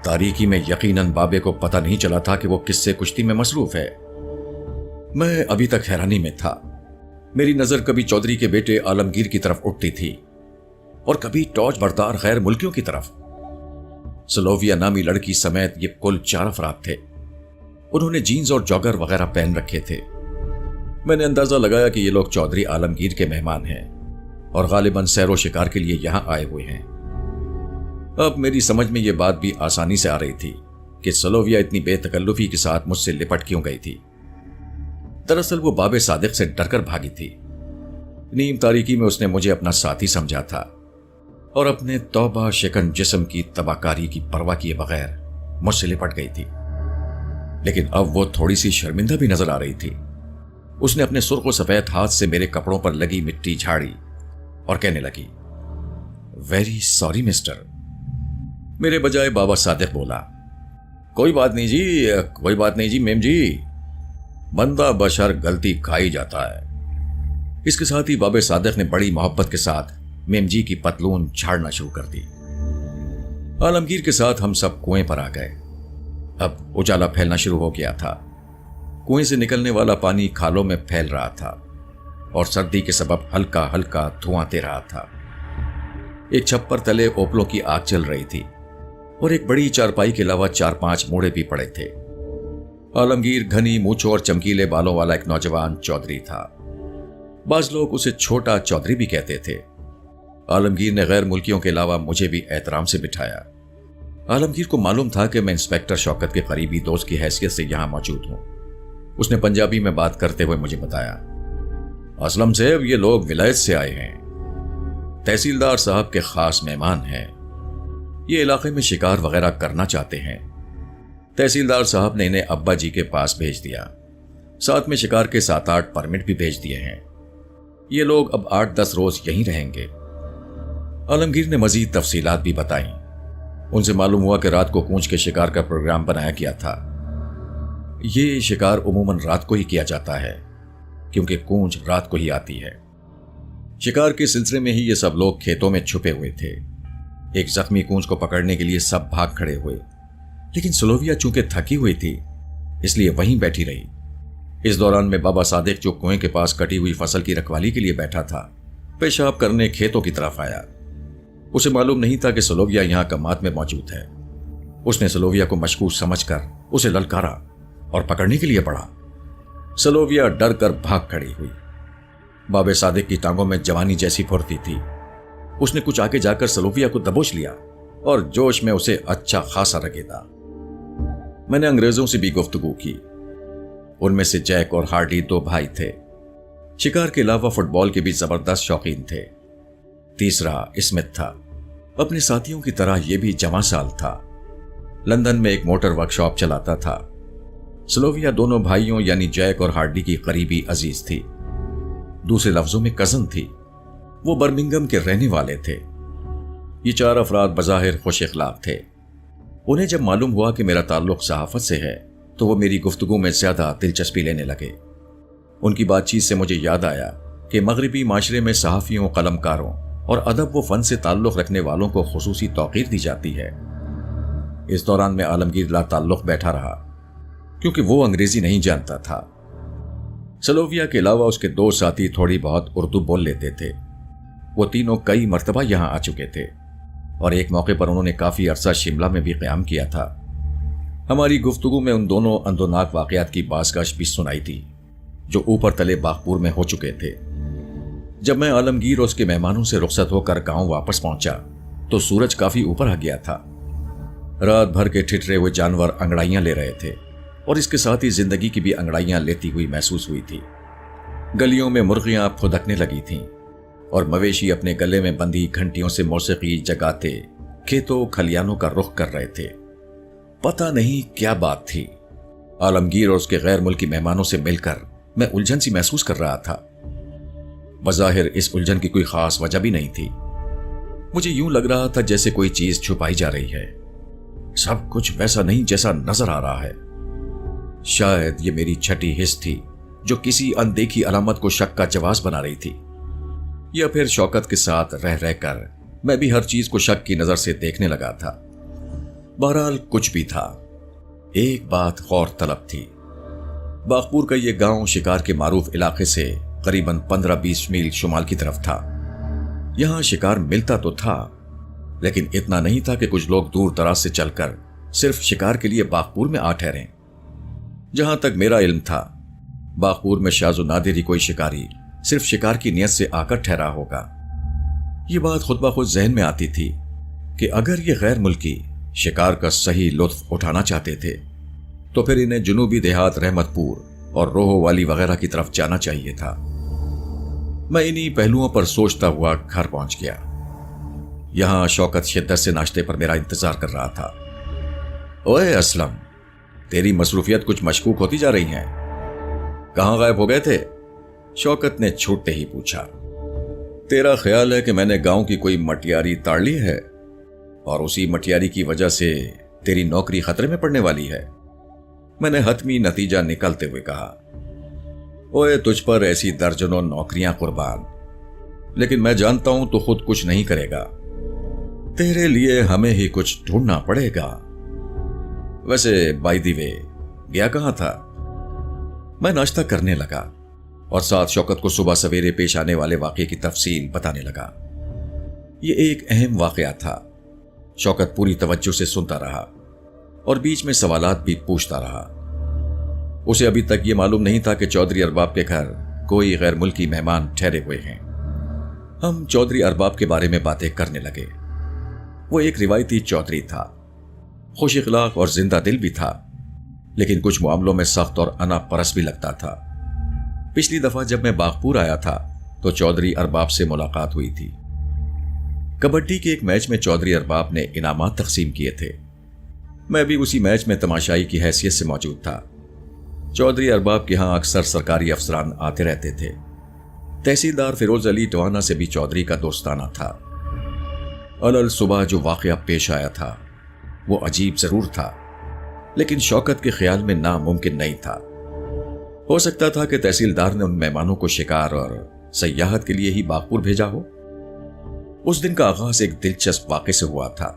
तारीकी में यकीनन बाबे को पता नहीं चला था कि वो किससे कुश्ती में मसरूफ है। मैं अभी तक हैरानी में था। मेरी नजर कभी चौधरी के बेटे आलमगीर की तरफ उठती थी और कभी टॉर्च बरदार गैर मुल्कियों की तरफ। सलोविया नामी लड़की समेत ये कुल 4 अफराद थे। उन्होंने जीन्स और जॉगर वगैरह पहन रखे थे। मैंने अंदाजा लगाया कि ये लोग चौधरी आलमगीर के मेहमान हैं और गालिबन सैर व शिकार के लिए यहां आए हुए हैं। अब मेरी समझ में ये बात भी आसानी से आ रही थी कि सलोविया इतनी बेतकल्लुफी के साथ मुझसे लिपट क्यों गई थी। दरअसल वो बाबे सादिक से डरकर भागी थी। नीम तारीकी में उसने मुझे अपना साथी समझा था और अपने तौबा शिकन जिस्म की तबाहकारी की परवाह किए बगैर मुझसे लिपट गई थी। लेकिन अब वो थोड़ी सी शर्मिंदा भी नजर आ रही थी। उसने अपने सुर्ख व सफेद हाथ से मेरे कपड़ों पर लगी मिट्टी झाड़ी और कहने लगी, वेरी सॉरी मिस्टर। मेरे बजाय बाबा सादिक बोला, कोई बात नहीं जी मेम जी, बंदा बशर गलती खाई जाता है। इसके साथ ही बाबे सादिक ने बड़ी मोहब्बत के साथ मेम जी की पतलून झाड़ना शुरू कर दी। आलमगीर के साथ हम सब कुएं पर आ गए। अब उजाला फैलना शुरू हो गया था। कुएं से निकलने वाला पानी खालों में फैल रहा था और सर्दी के सबब हल्का हल्का धुआं दे रहा था। एक छप्पर तले ओपलों की आग चल रही थी और एक बड़ी चारपाई के अलावा 4-5 मूढ़े भी पड़े थे। आलमगीर घनी मूंछों और चमकीले बालों वाला एक नौजवान चौधरी था। बाज लोग उसे छोटा चौधरी भी कहते थे। आलमगीर ने गैर मुल्कियों के अलावा मुझे भी एहतराम से बिठाया। आलमगीर को मालूम था कि मैं इंस्पेक्टर शौकत के करीबी दोस्त की हैसियत से यहां मौजूद हूं। उसने पंजाबी में बात करते हुए मुझे बताया, असलम साहब, ये लोग विलायत से आए हैं, तहसीलदार साहब के खास मेहमान हैं। ये इलाके में शिकार वगैरह करना चाहते हैं। तहसीलदार साहब ने इन्हें अब्बा जी के पास भेज दिया। साथ में शिकार के 7-8 परमिट भी भेज दिए हैं। ये लोग अब 8-10 रोज यहीं रहेंगे। आलमगीर ने मजीद तफसीलात भी बताई। उनसे मालूम हुआ कि रात को कूंच के शिकार का प्रोग्राम बनाया गया था। ये शिकार उमूमन रात को ही किया जाता है क्योंकि कूंच रात को ही आती है। शिकार के सिलसिले में ही ये सब लोग खेतों में छुपे हुए थे। एक जख्मी कूंच को पकड़ने के लिए सब भाग खड़े हुए, लेकिन सलोविया चूंकि थकी हुई थी इसलिए वहीं बैठी रही। इस दौरान में बाबा सादिक जो कुएं के पास कटी हुई फसल की रखवाली के लिए बैठा था, पेशाब करने खेतों की तरफ आया। उसे मालूम नहीं था कि सलोविया यहां कमात में मौजूद है। उसने सलोविया को मशकूक समझकर उसे ललकारा और पकड़ने के लिए पड़ा। सलोविया डर कर भाग खड़ी हुई। बाबे सादिक की टांगों में जवानी जैसी फुर्ती थी। उसने कुछ आगे जाकर सलोविया को दबोच लिया और जोश में उसे अच्छा खासा रगेदा। मैंने अंग्रेजों से भी गुफ्तगू की। उनमें से जैक और हार्डी 2 भाई थे। शिकार के अलावा फुटबॉल के भी जबरदस्त शौकीन थे। तीसरा स्मिथ था। अपने साथियों की तरह यह भी जवां साल था। लंदन में एक मोटर वर्कशॉप चलाता था। सलोविया दोनों भाइयों यानी जैक और हार्डी की करीबी अजीज थी। दूसरे लफ्जों में कजन थी। वो बर्मिंघम के रहने वाले थे। ये 4 अफराद बज़ाहिर खुश इखलाक थे। उन्हें जब मालूम हुआ कि मेरा ताल्लुक सहाफत से है तो वो मेरी गुफ्तगू में ज्यादा दिलचस्पी लेने लगे। उनकी बातचीत से मुझे याद आया कि मगरबी माशरे में सहाफ़ियों, कलमकारों और अदब व फन से ताल्लुक रखने वालों को खुसूसी तौक़ीर दी जाती है। इस दौरान में आलमगीर ला ताल्लुक बैठा रहा क्योंकि वो अंग्रेजी नहीं जानता था। सलोविया के अलावा उसके 2 साथी थोड़ी बहुत उर्दू बोल लेते थे। वो तीनों कई मर्तबा यहां आ चुके थे और एक मौके पर उन्होंने काफी अरसा शिमला में भी क़याम किया था। हमारी गुफ्तगू में उन दोनों अंदोनाक वाक़यात की बाज़गाश भी सुनाई थी जो ऊपर तले बागपुर में हो चुके थे। जब मैं आलमगीर और उसके मेहमानों से रुखसत होकर गांव वापस पहुंचा तो सूरज काफी ऊपर आ गया था। रात भर के ठिठरे हुए जानवर अंगड़ाइयां ले रहे थे और इसके साथ ही जिंदगी की भी अंगड़ाइयां लेती हुई महसूस हुई थी। गलियों में मुर्गियां फुदकने लगी थीं और मवेशी अपने गले में बंधी घंटियों से मौसीकी जगाते खेतों खलियानों का रुख कर रहे थे। पता नहीं क्या बात थी। आलमगीर और उसके गैर मुल्की मेहमानों से मिलकर मैं उलझन सी महसूस कर रहा था। बज़ाहिर इस उलझन की कोई खास वजह भी नहीं थी। मुझे यूं लग रहा था जैसे कोई चीज छुपाई जा रही है। सब कुछ वैसा नहीं जैसा नजर आ रहा है। शायद ये मेरी छठी हिस्स थी जो किसी अनदेखी अलामत को शक का जवाब बना रही थी, या फिर शौकत के साथ रह रहकर मैं भी हर चीज को शक की नजर से देखने लगा था। बहरहाल कुछ भी था, एक बात गौर तलब थी। बागपुर का यह गांव शिकार के मारूफ इलाके से करीबन 15-20 मील शुमाल की तरफ था। यहां शिकार मिलता तो था, लेकिन इतना नहीं था कि कुछ लोग दूर दराज से चलकर सिर्फ शिकार के लिए बागपुर में आ ठहरें। जहां तक मेरा इल्म था, बागपुर में शाज़ो नादिर ही कोई शिकारी सिर्फ शिकार की नियत से आकर ठहरा होगा। ये बात खुद ब खुद जहन में आती थी कि अगर ये गैर मुल्की शिकार का सही लुत्फ उठाना चाहते थे तो फिर इन्हें जुनूबी देहात रहमतपुर और रोहो वाली वगैरह की तरफ जाना चाहिए था। मैं इन्हीं पहलुओं पर सोचता हुआ घर पहुंच गया। यहां शौकत शिद्दत से नाश्ते पर मेरा इंतजार कर रहा था। ओए असलम, तेरी मसरूफियत कुछ मशकूक होती जा रही है, कहां गायब हो गए थे? शौकत ने छूटते ही पूछा। तेरा ख्याल है कि मैंने गांव की कोई मटियारी ताड़ ली है और उसी मटियारी की वजह से तेरी नौकरी खतरे में पड़ने वाली है? मैंने हतमी नतीजा निकालते हुए कहा। ओए, तुझ पर ऐसी दर्जनों नौकरियां कुर्बान, लेकिन मैं जानता हूं तो खुद कुछ नहीं करेगा। तेरे लिए हमें ही कुछ ढूंढना पड़ेगा। वैसे बाय द वे, गया कहां था? मैं नाश्ता करने लगा और साथ शौकत को सुबह सवेरे पेश आने वाले वाकये की तफसील बताने लगा। यह एक अहम वाकया था। शौकत पूरी तवज्जो से सुनता रहा और बीच में सवालात भी पूछता रहा। उसे अभी तक यह मालूम नहीं था कि चौधरी अरबाब के घर कोई गैर मुल्की मेहमान ठहरे हुए हैं। हम चौधरी अरबाब के बारे में बातें करने लगे। वो एक रिवायती चौधरी था, खुश इखलाक और जिंदा दिल भी था, लेकिन कुछ मामलों में सख्त और अना परस भी लगता था। पिछली दफा जब मैं बागपुर आया था तो चौधरी अरबाब से मुलाकात हुई थी। कबड्डी के एक मैच में चौधरी अरबाब ने इनामात तकसीम किए थे। मैं भी उसी मैच में तमाशाई की हैसियत से मौजूद था। चौधरी अरबाब के यहां अक्सर सरकारी अफसरान आते रहते थे। तहसीलदार फिरोज अली टवाना से भी चौधरी का दोस्ताना था। अलल सुबह जो वाकया पेश आया था वो अजीब जरूर था, लेकिन शौकत के ख्याल में नामुमकिन नहीं था। हो सकता था कि तहसीलदार ने उन मेहमानों को शिकार और सयाहत के लिए ही बागपुर भेजा हो। उस दिन का आगाज एक दिलचस्प वाक़े से हुआ था,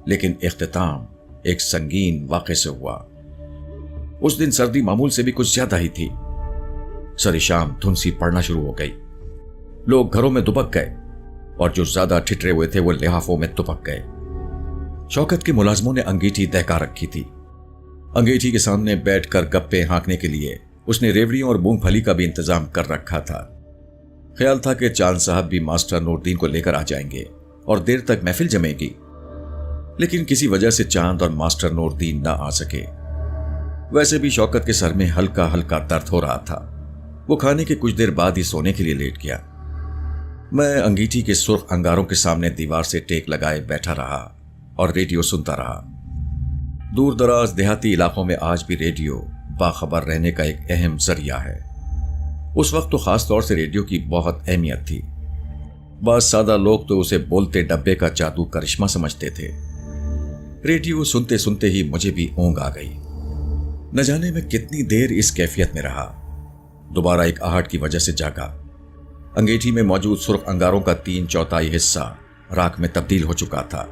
लेकिन इख्तिताम एक संगीन वाक़े से हुआ। उस दिन सर्दी मामूल से भी कुछ ज्यादा ही थी। सरी शाम धुंध सी पड़ना शुरू हो गई। लोग घरों में दुबक गए और जो ज्यादा ठिठरे हुए थे वो लिहाफों में दुबक गए। शौकत के मुलाजमों ने अंगीठी दहका रखी थी। अंगीठी के सामने बैठकर गप्पे हाँकने के लिए उसने रेवड़ियों और मूंगफली का भी इंतजाम कर रखा था। ख्याल था कि चांद साहब भी मास्टर नूरदीन को लेकर आ जाएंगे और देर तक महफिल जमेगी, लेकिन किसी वजह से चांद और मास्टर नूरदीन ना आ सके। वैसे भी शौकत के सर में हल्का हल्का दर्द हो रहा था। वो खाने के कुछ देर बाद ही सोने के लिए लेट गया। मैं अंगीठी के सुर्ख अंगारों के सामने दीवार से टेक लगाए बैठा रहा और रेडियो सुनता रहा। दूर दराज देहाती इलाकों में आज भी रेडियो बाखबर रहने का एक अहम जरिया है। उस वक्त तो खास तौर से रेडियो की बहुत अहमियत थी। बात सादा लोग तो उसे बोलते डब्बे का जादू करिश्मा समझते थे। रेडियो सुनते सुनते ही मुझे भी ऊंघ आ गई। न जाने मैं कितनी देर इस कैफियत में रहा। दोबारा एक आहट की वजह से जागा। अंगीठी में मौजूद सुर्ख अंगारों का 3/4 हिस्सा राख में तब्दील हो चुका था।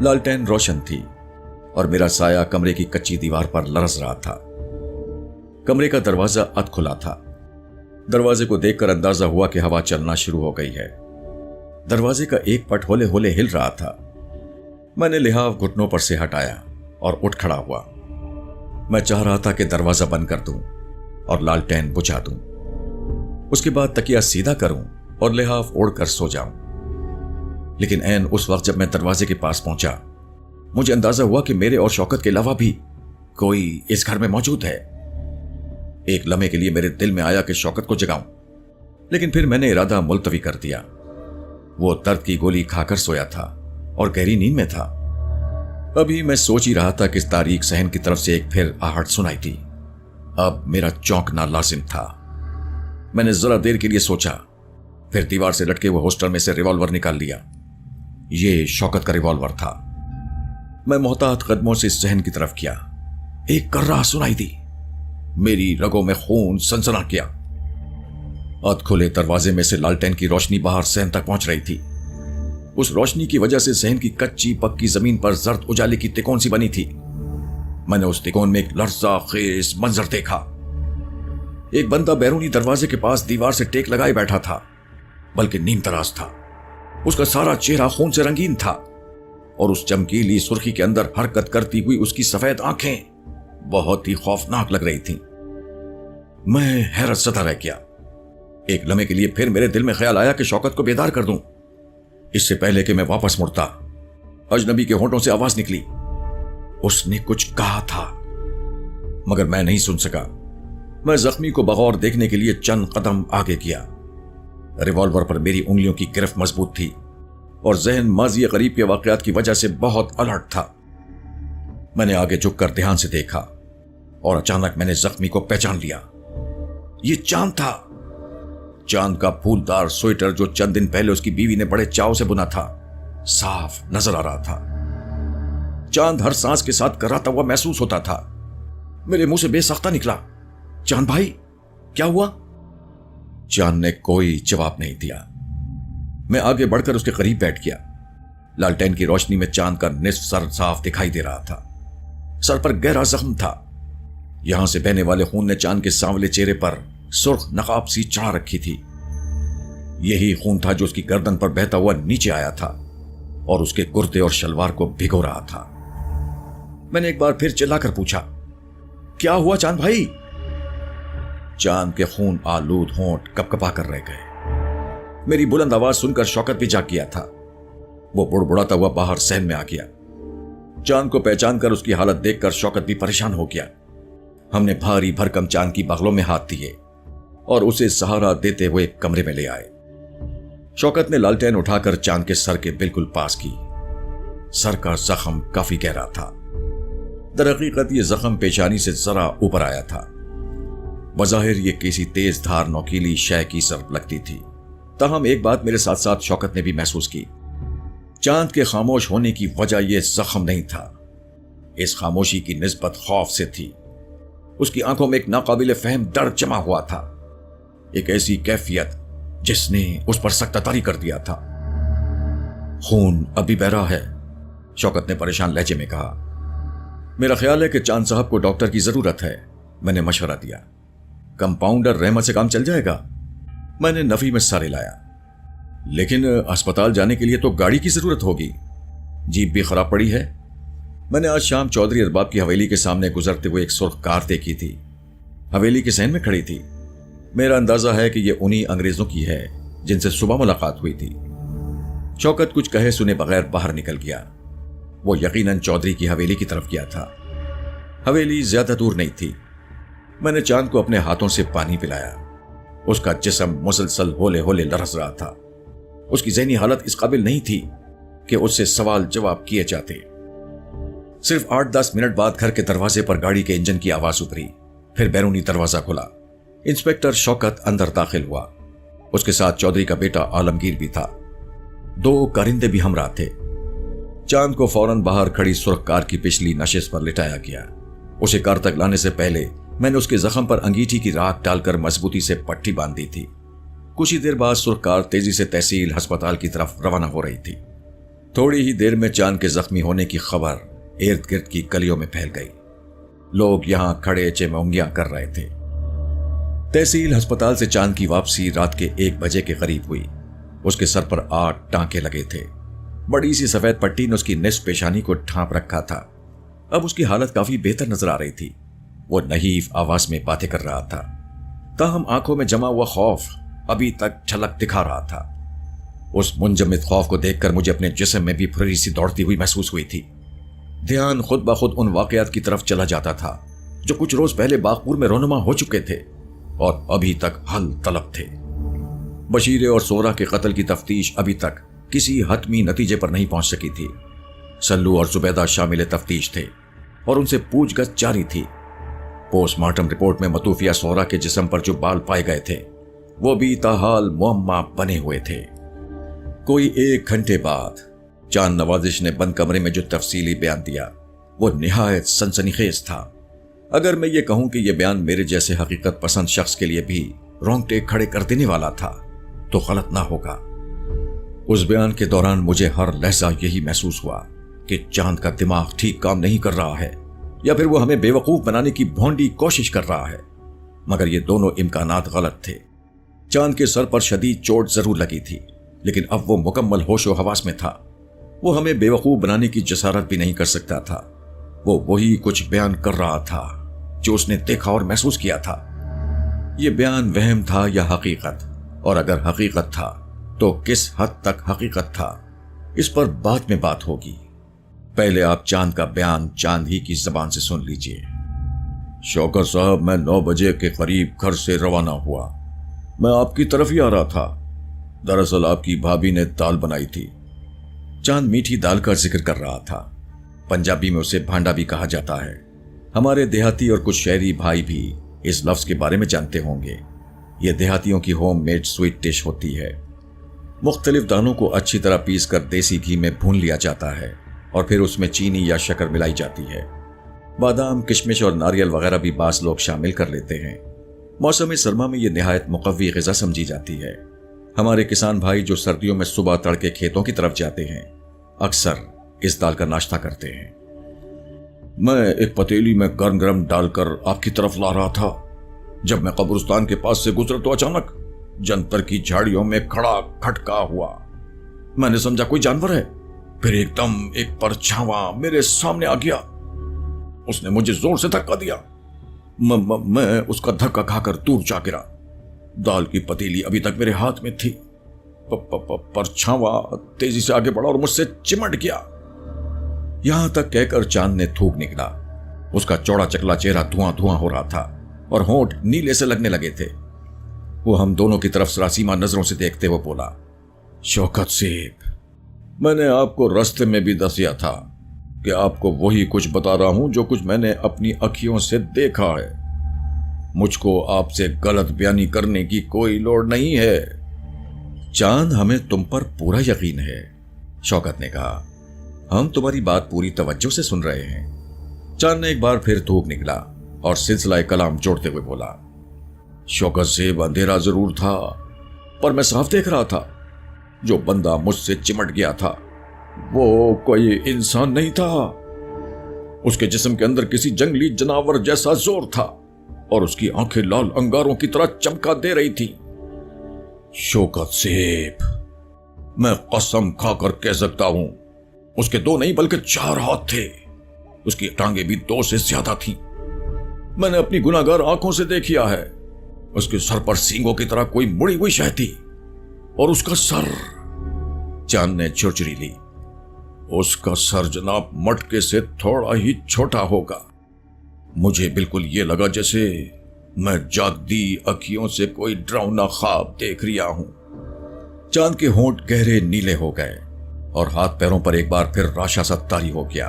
लालटेन रोशन थी और मेरा साया कमरे की कच्ची दीवार पर लरस रहा था। कमरे का दरवाजा अध खुला था। दरवाजे को देखकर अंदाजा हुआ कि हवा चलना शुरू हो गई है। दरवाजे का एक पट होले होले हिल रहा था। मैंने लिहाफ घुटनों पर से हटाया और उठ खड़ा हुआ। मैं चाह रहा था कि दरवाजा बंद कर दूं और लालटेन बुझा दूं। उसके बाद तकिया सीधा करूं और लिहाफ ओढ़कर सो जाऊं। लेकिन ऐन उस वक्त जब मैं दरवाजे के पास पहुंचा, मुझे अंदाजा हुआ कि मेरे और शौकत के अलावा भी कोई इस घर में मौजूद है। एक लम्हे के लिए मेरे दिल में आया कि शौकत को जगाऊं, लेकिन फिर मैंने इरादा मुलतवी कर दिया। वो दर्द की गोली खाकर सोया था और गहरी नींद में था। अभी मैं सोच ही रहा था कि इस तारीख सहन की तरफ से एक फिर आहट सुनाई थी। अब मेरा चौंकना लाजिम था। मैंने जरा देर के लिए सोचा, फिर दीवार से लटके हुए होस्टर में से रिवॉल्वर निकाल लिया। ये शौकत का रिवॉल्वर था। मैं मोहतात कदमों से सहन की तरफ किया। एक कर्रा सुनाई दी। मेरी रगों में खून सनसना किया। अध खुले दरवाजे में से लालटेन की रोशनी बाहर सहन तक पहुंच रही थी। उस रोशनी की वजह से सहन की कच्ची पक्की जमीन पर जर्द उजाले की तिकोन सी बनी थी। मैंने उस तिकोन में एक लर्जा खेज मंजर देखा। एक बंदा बैरूनी दरवाजे के पास दीवार से टेक लगाए बैठा था, बल्कि नीम तराज था। उसका सारा चेहरा खून से रंगीन था और उस चमकीली सुर्खी के अंदर हरकत करती हुई उसकी सफेद आंखें बहुत ही खौफनाक लग रही थीं। मैं हैरत ज़दा रह गया। एक लम्हे के लिए फिर मेरे दिल में ख्याल आया कि शौकत को बेदार कर दूं। इससे पहले कि मैं वापस मुड़ता, अजनबी के होंठों से आवाज निकली। उसने कुछ कहा था, मगर मैं नहीं सुन सका। मैं जख्मी को बगौर देखने के लिए चंद कदम आगे किया। रिवॉल्वर पर मेरी उंगलियों की गिरफ्त मजबूत थी और जहन माजी करीब के वाकयात की वजह से बहुत अलर्ट था। मैंने आगे झुककर ध्यान से देखा और अचानक मैंने जख्मी को पहचान लिया। ये चांद था। चांद का फूलदार स्वेटर जो चंद दिन पहले उसकी बीवी ने बड़े चाव से बुना था, साफ नजर आ रहा था। चांद हर सांस के साथ कराता हुआ महसूस होता था। मेरे मुंह से बेसाख्ता निकला, चांद भाई क्या हुआ? चांद ने कोई जवाब नहीं दिया। मैं आगे बढ़कर उसके करीब बैठ गया। लालटेन की रोशनी में चांद का निस्फ सर साफ दिखाई दे रहा था। सर पर गहरा जख्म था। यहां से बहने वाले खून ने चांद के सांवले चेहरे पर सुर्ख नकाब सी चढ़ा रखी थी। यही खून था जो उसकी गर्दन पर बहता हुआ नीचे आया था और उसके कुर्ते और शलवार को भिगो रहा था। मैंने एक बार फिर चिल्लाकर पूछा, क्या हुआ चांद भाई? चांद के खून आलूद होंठ कपकपा कर रह गए। मेरी बुलंद आवाज सुनकर शौकत भी जाग गया था। वो बुड़बुड़ाता हुआ बाहर सहन में आ गया। चांद को पहचान कर उसकी हालत देखकर शौकत भी परेशान हो गया। हमने भारी भरकम चांद की बगलों में हाथ दिए और उसे सहारा देते हुए कमरे में ले आए। शौकत ने लालटेन उठाकर चांद के सर के बिल्कुल पास की। सर का जख्म काफी गहरा था। दरहकीकत ये जख्म पेशानी से जरा ऊपर आया था। बज़ाहिर ये किसी तेज धार नोकीली शय की सरफ लगती थी। ताहम एक बात मेरे साथ साथ शौकत ने भी महसूस की। चांद के खामोश होने की वजह यह जख्म नहीं था। इस खामोशी की निस्बत खौफ से थी। उसकी आंखों में एक नाकाबिले फहम डर जमा हुआ था, एक ऐसी कैफियत जिसने उस पर सख्तातारी कर दिया था। खून अभी बह रहा है, शौकत ने परेशान लहजे में कहा। मेरा ख्याल है कि चांद साहब को डॉक्टर की जरूरत है, मैंने मशवरा दिया। कंपाउंडर रहमत से काम चल जाएगा? मैंने नफी में सारे लाया। लेकिन अस्पताल जाने के लिए तो गाड़ी की जरूरत होगी, जीप भी खराब पड़ी है। मैंने आज शाम चौधरी अरबाब की हवेली के सामने गुजरते हुए एक सुर्ख कार देखी थी। हवेली के सहन में खड़ी थी। मेरा अंदाजा है कि यह उन्हीं अंग्रेजों की है जिनसे सुबह मुलाकात हुई थी। शौकत कुछ कहे सुने बगैर बाहर निकल गया। वो यकीनन चौधरी की हवेली की तरफ गया था। हवेली ज्यादा दूर नहीं थी। मैंने चांद को अपने हाथों से पानी पिलाया। उसका जिस्म मुसलसल होले होले लरस रहा था। उसकी ज़हनी हालत इस काबिल नहीं थी कि उससे सवाल जवाब किए जाते। सिर्फ 8-10 मिनट बाद घर के दरवाजे पर गाड़ी के इंजन की आवाज उभरी। फिर बैरूनी दरवाजा खुला। इंस्पेक्टर शौकत अंदर दाखिल हुआ। उसके साथ चौधरी का बेटा आलमगीर भी था। 2 कारिंदे भी हमरा थे। चांद को फौरन बाहर खड़ी सुर्ख कार की पिछली नशिस्त पर लिटाया गया। उसे कार तक लाने से पहले मैंने उसके जख्म पर अंगीठी की राख डालकर मजबूती से पट्टी बांध दी थी। कुछ ही देर बाद सुर्ख कार तेजी से तहसील अस्पताल की तरफ रवाना हो रही थी। थोड़ी ही देर में चांद के जख्मी होने की खबर इर्द गिर्द की गलियों में फैल गई। लोग यहां खड़े चेमोंगियां कर रहे थे। तहसील अस्पताल से चांद की वापसी रात के 1 बजे के करीब हुई। उसके सर पर 8 टांके लगे थे। बड़ी सी सफेद पट्टी ने उसकी निस्फ पेशानी को ढांप रखा था। अब उसकी हालत काफी बेहतर नजर आ रही थी। वो नहीफ आवाज में बातें कर रहा था, ताहम आंखों में जमा हुआ खौफ अभी तक झलक दिखा रहा था। उस मुंजमिद खौफ को देखकर मुझे अपने जिस्म में भी फुर्री सी दौड़ती हुई महसूस हुई थी। ध्यान खुद ब खुद उन वाकयात की तरफ चला जाता था जो कुछ रोज पहले बागपुर में रोनुमा हो चुके थे और अभी तक हल तलब थे। बशीरे और सोरा के कत्ल की तफ्तीश अभी तक किसी हतमी नतीजे पर नहीं पहुंच सकी थी। सल्लू और जुबैदा शामिल तफ्तीश थे और उनसे पूछगछ जारी थी। पोस्टमार्टम रिपोर्ट में मतूफिया सोहरा के जिस्म पर जो बाल पाए गए थे वो भी ताहाल मुअम्मा बने हुए थे। कोई 1 घंटे बाद चांद नवाजिश ने बंद कमरे में जो तफसीली बयान दिया वो निहायत सनसनीखेज था। अगर मैं ये कहूं कि यह बयान मेरे जैसे हकीकत पसंद शख्स के लिए भी रोंगटे खड़े कर देने वाला था तो गलत ना होगा। उस बयान के दौरान मुझे हर लहजा यही महसूस हुआ कि चांद का दिमाग ठीक काम नहीं कर रहा है या फिर वो हमें बेवकूफ बनाने की भोंडी कोशिश कर रहा है। मगर ये दोनों इम्कानात गलत थे। चांद के सर पर शदीद चोट जरूर लगी थी, लेकिन अब वो मुकम्मल होशो हवास में था। वो हमें बेवकूफ बनाने की जसारत भी नहीं कर सकता था। वो वही कुछ बयान कर रहा था जो उसने देखा और महसूस किया था। ये बयान वहम था या हकीकत, और अगर हकीकत था तो किस हद तक हकीकत था, इस पर बाद में बात होगी। पहले आप चांद का बयान चांद ही की जबान से सुन लीजिए। शौकत साहब, मैं 9 बजे के करीब घर से रवाना हुआ। मैं आपकी तरफ ही आ रहा था। दरअसल आपकी भाभी ने दाल बनाई थी। चांद मीठी दाल का जिक्र कर रहा था। पंजाबी में उसे भांडा भी कहा जाता है। हमारे देहाती और कुछ शहरी भाई भी इस लफ्ज के बारे में जानते होंगे। यह देहातियों की होम मेड स्वीट डिश होती है। मुख्तलिफ दानों को अच्छी तरह पीस कर देसी घी में भून लिया जाता है और फिर उसमें चीनी या शक्कर मिलाई जाती है। बादाम, किशमिश और नारियल वगैरह भी बास लोग शामिल कर लेते हैं। मौसम सरमा में यह निहायत मुकव्वी ग़िज़ा समझी जाती है। हमारे किसान भाई जो सर्दियों में सुबह तड़के खेतों की तरफ जाते हैं, अक्सर इस दाल का नाश्ता करते हैं। मैं एक पतीली में गर्म गर्म डालकर आपकी तरफ ला रहा था। जब मैं कब्रिस्तान के पास से गुजरा तो अचानक जंतर की झाड़ियों में खड़ा खटका हुआ। मैंने समझा कोई जानवर है। फिर एकदम एक परछावा मेरे सामने आ गया। उसने मुझे जोर से धक्का दिया। मैं उसका धक्का खाकर दूर जा गिरा। दाल की पतीली अभी तक मेरे हाथ में थी। परछावा तेजी से आगे बढ़ा और मुझसे चिमट गया। यहां तक कहकर चांद ने थूक निकला। उसका चौड़ा चकला चेहरा धुआं धुआं हो रहा था और होंठ नीले से लगने लगे थे। वो हम दोनों की तरफ सरासीमा नजरों से देखते हुए बोला, शौकत सेब, मैंने आपको रास्ते में भी दसिया था कि आपको वही कुछ बता रहा हूं जो कुछ मैंने अपनी अखियों से देखा है। मुझको आपसे गलत बयानी करने की कोई लोड़ नहीं है। चांद, हमें तुम पर पूरा यकीन है, शौकत ने कहा। हम तुम्हारी बात पूरी तवज्जो से सुन रहे हैं। चांद ने एक बार फिर थूक निकला और सिलसिला कलाम जोड़ते हुए बोला, शौकत सेब, अंधेरा जरूर था पर मैं साफ देख रहा था। जो बंदा मुझसे चिमट गया था वो कोई इंसान नहीं था। उसके जिस्म के अंदर किसी जंगली जानवर जैसा जोर था और उसकी आंखें लाल अंगारों की तरह चमका दे रही थी। शौकत सेब, मैं कसम खाकर कह सकता हूं, उसके 2 नहीं बल्कि 4 हाथ थे। उसकी टांगे भी 2 से ज्यादा थी। मैंने अपनी गुनाहगार आंखों से देखा है। उसके सर पर सींगों की तरह कोई मुड़ी हुई शह थी और उसका सर, चांद ने चुरचुरी ली, उसका सर जनाब मटके से थोड़ा ही छोटा होगा। मुझे बिल्कुल ये लगा जैसे मैं जागती अखियों से कोई डरावना ख्वाब देख रहा हूं। चांद के होंठ गहरे नीले हो गए और हाथ पैरों पर एक बार फिर राशा सा तारी हो गया।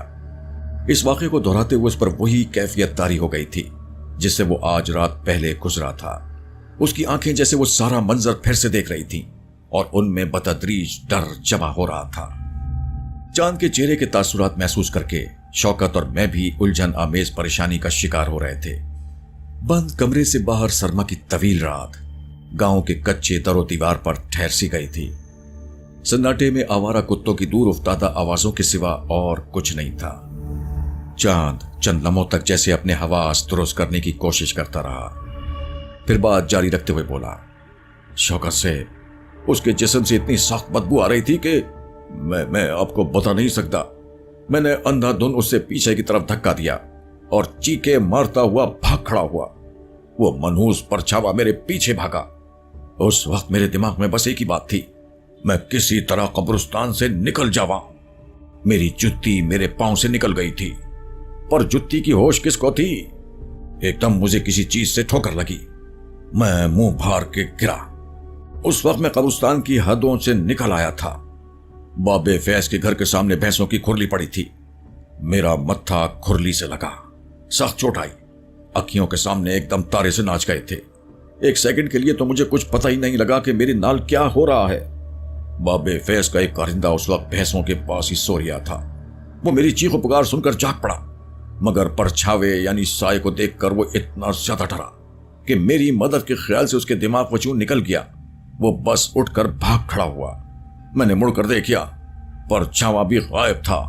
इस वाक़े को दोहराते हुए उस पर वही कैफियत तारी हो गई थी जिससे वो आज रात पहले गुजरा था। उसकी आंखें जैसे वो सारा मंजर फिर से देख रही थीं और उनमें बतदरीज डर जमा हो रहा था। चांद के चेहरे के तासुरात महसूस करके शौकत और मैं भी उलझन आमेज परेशानी का शिकार हो रहे थे। बंद कमरे से बाहर सरमा की तवील रात गांव के कच्चे दरो दीवार पर ठहर सी गई थी। सन्नाटे में आवारा कुत्तों की दूर उफ्तादा आवाजों के सिवा और कुछ नहीं था। चांद चंद लम्हों तक जैसे अपने हवास दुरुस्त करने की कोशिश करता रहा, फिर बात जारी रखते हुए बोला, शौकत से उसके जिस्म से इतनी सख्त बदबू आ रही थी कि मैं आपको बता नहीं सकता। मैंने अंधाधुन उससे पीछे की तरफ धक्का दिया और चीखे मारता हुआ भाग खड़ा हुआ। वो मनहूस परछावा मेरे पीछे भागा। उस वक्त मेरे दिमाग में बस एक ही बात थी, मैं किसी तरह कब्रिस्तान से निकल जावा। मेरी जुत्ती मेरे पांव से निकल गई थी, पर जुत्ती की होश किसको थी? एकदम मुझे किसी चीज से ठोकर लगी। मैं मुंह भार के गिरा। उस वक्त मैं कब्रिस्तान की हदों से निकल आया था। बाबे फैज के घर के सामने भैंसों की खुरली पड़ी थी। मेरा मत्था खुरली से लगा, सख्त चोट आई। अखियों के सामने एकदम तारे से नाच गए थे। एक सेकंड के लिए तो मुझे कुछ पता ही नहीं लगा कि मेरी नाल क्या हो रहा है। बाबे फैज का एक कारिंदा उस वक्त भैंसों के पास ही सो रहा था। वो मेरी चीखों पुकार सुनकर जाग पड़ा, मगर परछावे यानी साए को देखकर वो इतना ज्यादा डरा कि मेरी मदद के ख्याल से उसके दिमाग वजूद निकल गया। वो बस उठकर भाग खड़ा हुआ। मैंने मुड़कर देखा, परछावा भी गायब था।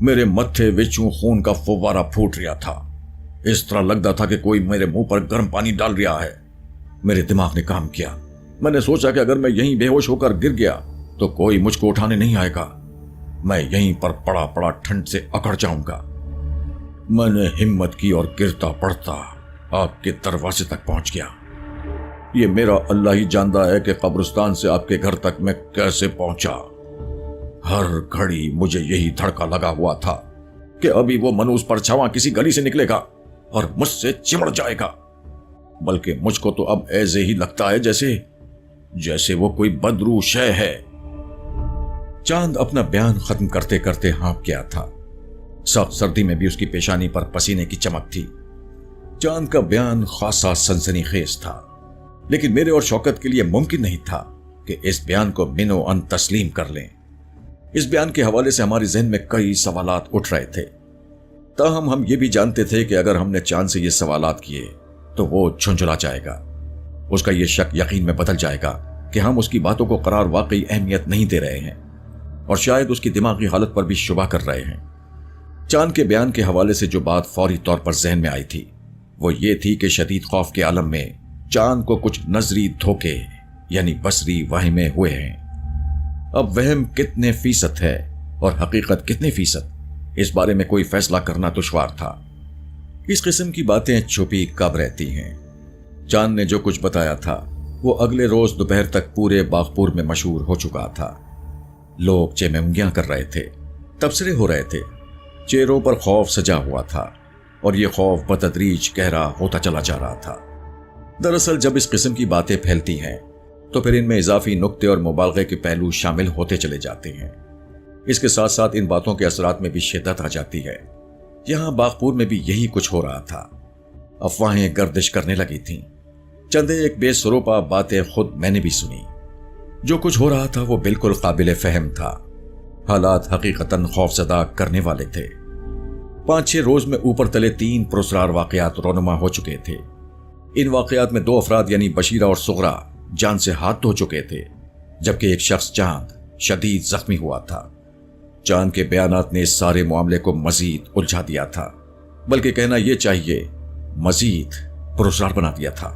मेरे मत्थे विचों खून का फव्वारा फूट रहा था। इस तरह लगता था कि कोई मेरे मुंह पर गर्म पानी डाल रहा है। मेरे दिमाग ने काम किया। मैंने सोचा कि अगर मैं यहीं बेहोश होकर गिर गया तो कोई मुझको उठाने नहीं आएगा। मैं यहीं पर पड़ा पड़ा ठंड से अकड़ जाऊंगा। میں نے ہمت کی اور گرتا پڑتا آپ کے دروازے تک پہنچ گیا۔ یہ میرا اللہ ہی جانتا ہے کہ قبرستان سے آپ کے گھر تک میں کیسے پہنچا۔ ہر گھڑی مجھے یہی دھڑکا لگا ہوا تھا کہ ابھی وہ منوس پرچھاواں کسی گلی سے نکلے گا اور مجھ سے چمڑ جائے گا، بلکہ مجھ کو تو اب ایسے ہی لگتا ہے جیسے وہ کوئی بدروح شے ہے۔ چاند اپنا بیان ختم کرتے کرتے ہانپ گیا تھا۔ سخت سردی میں بھی اس کی پیشانی پر پسینے کی چمک تھی۔ چاند کا بیان خاصا سنسنی خیز تھا، لیکن میرے اور شوکت کے لیے ممکن نہیں تھا کہ اس بیان کو منو ان تسلیم کر لیں۔ اس بیان کے حوالے سے ہمارے ذہن میں کئی سوالات اٹھ رہے تھے، تاہم ہم یہ بھی جانتے تھے کہ اگر ہم نے چاند سے یہ سوالات کیے تو وہ جھنجھلا جائے گا۔ اس کا یہ شک یقین میں بدل جائے گا کہ ہم اس کی باتوں کو قرار واقعی اہمیت نہیں دے رہے ہیں، اور شاید اس کی دماغی حالت پر بھی شبہ کر رہے ہیں۔ چاند کے بیان کے حوالے سے جو بات فوری طور پر ذہن میں آئی تھی وہ یہ تھی کہ شدید خوف کے عالم میں چاند کو کچھ نظری دھوکے یعنی بصری وہمیں ہوئے ہیں۔ اب وہم کتنے فیصد ہے اور حقیقت کتنے فیصد، اس بارے میں کوئی فیصلہ کرنا دشوار تھا۔ اس قسم کی باتیں چھپی کب رہتی ہیں۔ چاند نے جو کچھ بتایا تھا وہ اگلے روز دوپہر تک پورے باغپور میں مشہور ہو چکا تھا۔ لوگ چیمنگیاں کر رہے تھے، تبصرے ہو رہے تھے، چہروں پر خوف سجا ہوا تھا، اور یہ خوف بتدریج گہرا ہوتا چلا جا رہا تھا۔ دراصل جب اس قسم کی باتیں پھیلتی ہیں تو پھر ان میں اضافی نکتے اور مبالغے کے پہلو شامل ہوتے چلے جاتے ہیں۔ اس کے ساتھ ساتھ ان باتوں کے اثرات میں بھی شدت آ جاتی ہے۔ یہاں باغپور میں بھی یہی کچھ ہو رہا تھا۔ افواہیں گردش کرنے لگی تھیں۔ چند ایک بے سروپا باتیں خود میں نے بھی سنی۔ جو کچھ ہو رہا تھا وہ بالکل قابل فہم تھا۔ حالات حقیقتاً خوفزدہ کرنے والے تھے۔ 5-6 روز میں اوپر تلے 3 پراسرار واقعات رونما ہو چکے تھے۔ ان واقعات میں 2 افراد یعنی بشیرہ اور صغرا جان سے ہاتھ دھو چکے تھے، جبکہ ایک شخص چاند شدید زخمی ہوا تھا۔ چاند کے بیانات نے اس سارے معاملے کو مزید الجھا دیا تھا، بلکہ کہنا یہ چاہیے مزید پراسرار بنا دیا تھا۔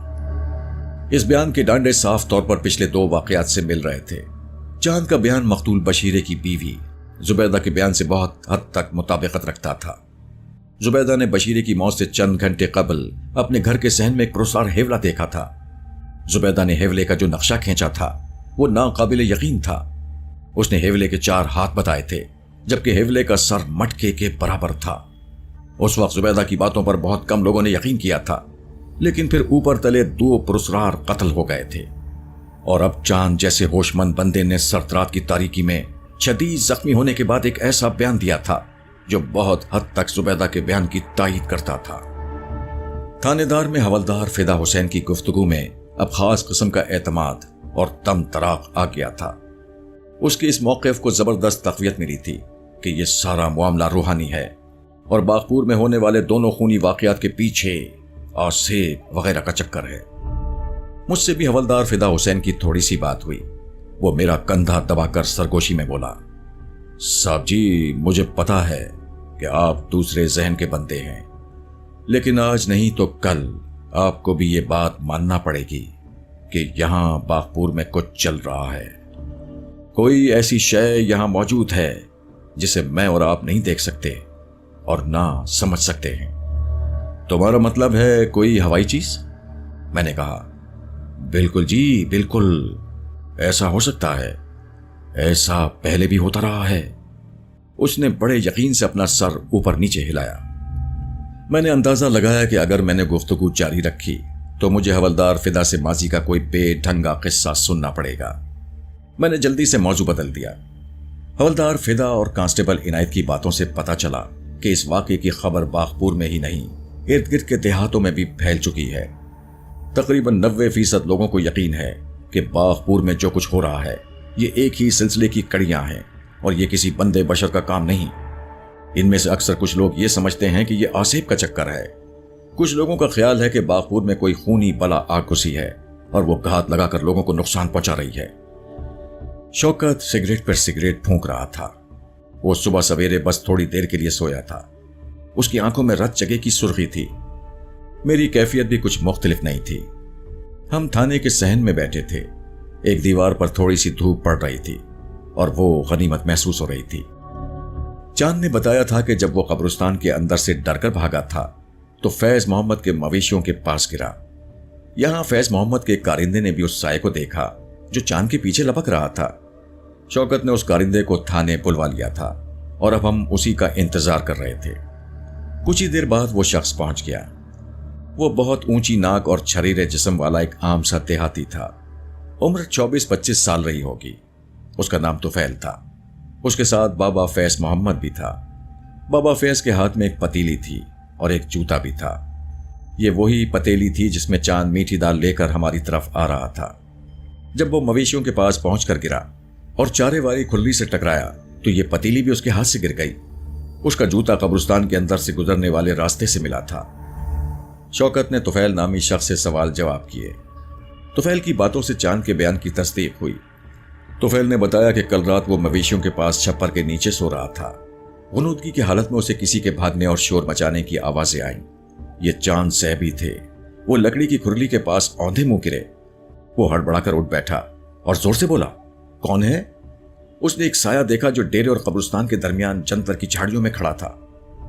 اس بیان کے ڈانڈے صاف طور پر پچھلے 2 واقعات سے مل رہے تھے۔ چاند کا بیان مقتول بشیرے کی بیوی زبیدہ کے بیان سے بہت حد تک مطابقت رکھتا تھا۔ زبیدہ نے بشیرے کی موت سے چند گھنٹے قبل اپنے گھر کے صحن میں ایک پراسرار ہیولا دیکھا تھا۔ زبیدہ نے ہیولے کا جو نقشہ کھینچا تھا وہ ناقابل یقین تھا۔ اس نے ہیولے کے 4 ہاتھ بتائے تھے، جبکہ ہیولے کا سر مٹکے کے برابر تھا۔ اس وقت زبیدہ کی باتوں پر بہت کم لوگوں نے یقین کیا تھا، لیکن پھر اوپر تلے 2 پراسرار قتل ہو گئے تھے، اور اب چاند جیسے ہوش مند بندے نے سرد رات کی تاریکی میں شدید زخمی ہونے کے بعد ایک ایسا بیان دیا تھا جو بہت حد تک زبیدہ کے بیان کی تائید کرتا تھا۔ تھانے دار میں حوالدار فدا حسین کی گفتگو میں اب خاص قسم کا اعتماد اور تم تراق آ گیا تھا۔ اس کے اس موقف کو زبردست تقویت ملی تھی کہ یہ سارا معاملہ روحانی ہے اور باغپور میں ہونے والے دونوں خونی واقعات کے پیچھے آسیب وغیرہ کا چکر ہے۔ مجھ سے بھی حوالدار فدا حسین کی تھوڑی سی بات ہوئی۔ وہ میرا کندھا دبا کر سرگوشی میں بولا، صاحب جی مجھے پتا ہے کہ آپ دوسرے ذہن کے بندے ہیں، لیکن آج نہیں تو کل آپ کو بھی یہ بات ماننا پڑے گی کہ یہاں باغپور میں کچھ چل رہا ہے۔ کوئی ایسی شے یہاں موجود ہے جسے میں اور آپ نہیں دیکھ سکتے اور نہ سمجھ سکتے ہیں۔ تمہارا مطلب ہے کوئی ہوائی چیز؟ میں نے کہا، بالکل جی بالکل، ایسا ہو سکتا ہے، ایسا پہلے بھی ہوتا رہا ہے۔ اس نے بڑے یقین سے اپنا سر اوپر نیچے ہلایا۔ میں نے اندازہ لگایا کہ اگر میں نے گفتگو جاری رکھی تو مجھے حوالدار فدا سے ماضی کا کوئی بے ڈھنگا قصہ سننا پڑے گا۔ میں نے جلدی سے موضوع بدل دیا۔ حوالدار فدا اور کانسٹیبل عنایت کی باتوں سے پتا چلا کہ اس واقعے کی خبر باغپور میں ہی نہیں، ارد گرد کے دیہاتوں میں بھی پھیل چکی ہے۔ تقریباً 90% لوگوں کو یقین ہے کہ باغپور میں جو کچھ ہو رہا ہے یہ ایک ہی سلسلے کی کڑیاں ہیں اور یہ کسی بندے بشر کا کام نہیں۔ ان میں سے اکثر کچھ لوگ یہ سمجھتے ہیں کہ یہ آسیب کا چکر ہے۔ کچھ لوگوں کا خیال ہے کہ باغپور میں کوئی خونی بلا آگ گھسی ہے اور وہ گھات لگا کر لوگوں کو نقصان پہنچا رہی ہے۔ شوکت سگریٹ پر سگریٹ پھونک رہا تھا۔ وہ صبح سویرے بس تھوڑی دیر کے لیے سویا تھا۔ اس کی آنکھوں میں رت جگہ کی سرخی تھی۔ میری کیفیت بھی کچھ مختلف نہیں تھی۔ ہم تھانے کے صحن میں بیٹھے تھے۔ ایک دیوار پر تھوڑی سی دھوپ پڑ رہی تھی اور وہ غنیمت محسوس ہو رہی تھی۔ چاند نے بتایا تھا کہ جب وہ قبرستان کے اندر سے ڈر کر بھاگا تھا تو فیض محمد کے مویشیوں کے پاس گرا۔ یہاں فیض محمد کے کارندے نے بھی اس سائے کو دیکھا جو چاند کے پیچھے لپک رہا تھا۔ شوکت نے اس کارندے کو تھانے بلوا لیا تھا اور اب ہم اسی کا انتظار کر رہے تھے۔ کچھ ہی دیر بعد وہ شخص پہنچ گیا۔ وہ بہت اونچی ناک اور چھریرے جسم والا ایک عام سا دیہاتی تھا۔ عمر 24-25 سال رہی ہوگی۔ اس کا نام طفیل تھا۔ اس کے ساتھ بابا فیض محمد بھی تھا۔ بابا فیض کے ہاتھ میں ایک پتیلی تھی اور ایک جوتا بھی تھا۔ یہ وہی پتیلی تھی جس میں چاند میٹھی دال لے کر ہماری طرف آ رہا تھا۔ جب وہ مویشیوں کے پاس پہنچ کر گرا اور چارے والی کھلی سے ٹکرایا تو یہ پتیلی بھی اس کے ہاتھ سے گر گئی۔ اس کا جوتا قبرستان کے اندر سے گزرنے والے راستے سے ملا تھا۔ شوکت نے طفیل نامی شخص سے سوال جواب کیے۔ طفیل کی باتوں سے چاند کے بیان کی تصدیق ہوئی۔ طفیل نے بتایا کہ کل رات وہ مویشیوں کے پاس چھپر کے نیچے سو رہا تھا۔ غنودگی کی حالت میں اسے کسی کے بھاگنے اور شور مچانے کی آوازیں آئیں۔ یہ چاند صاحب ہی تھے۔ وہ لکڑی کی کھرلی کے پاس اوندھے منہ گرے۔ وہ ہڑبڑا کر اٹھ بیٹھا اور زور سے بولا، کون ہے؟ اس نے ایک سایہ دیکھا جو ڈیرے اور قبرستان کے درمیان جنتر کی جھاڑیوں میں کھڑا تھا۔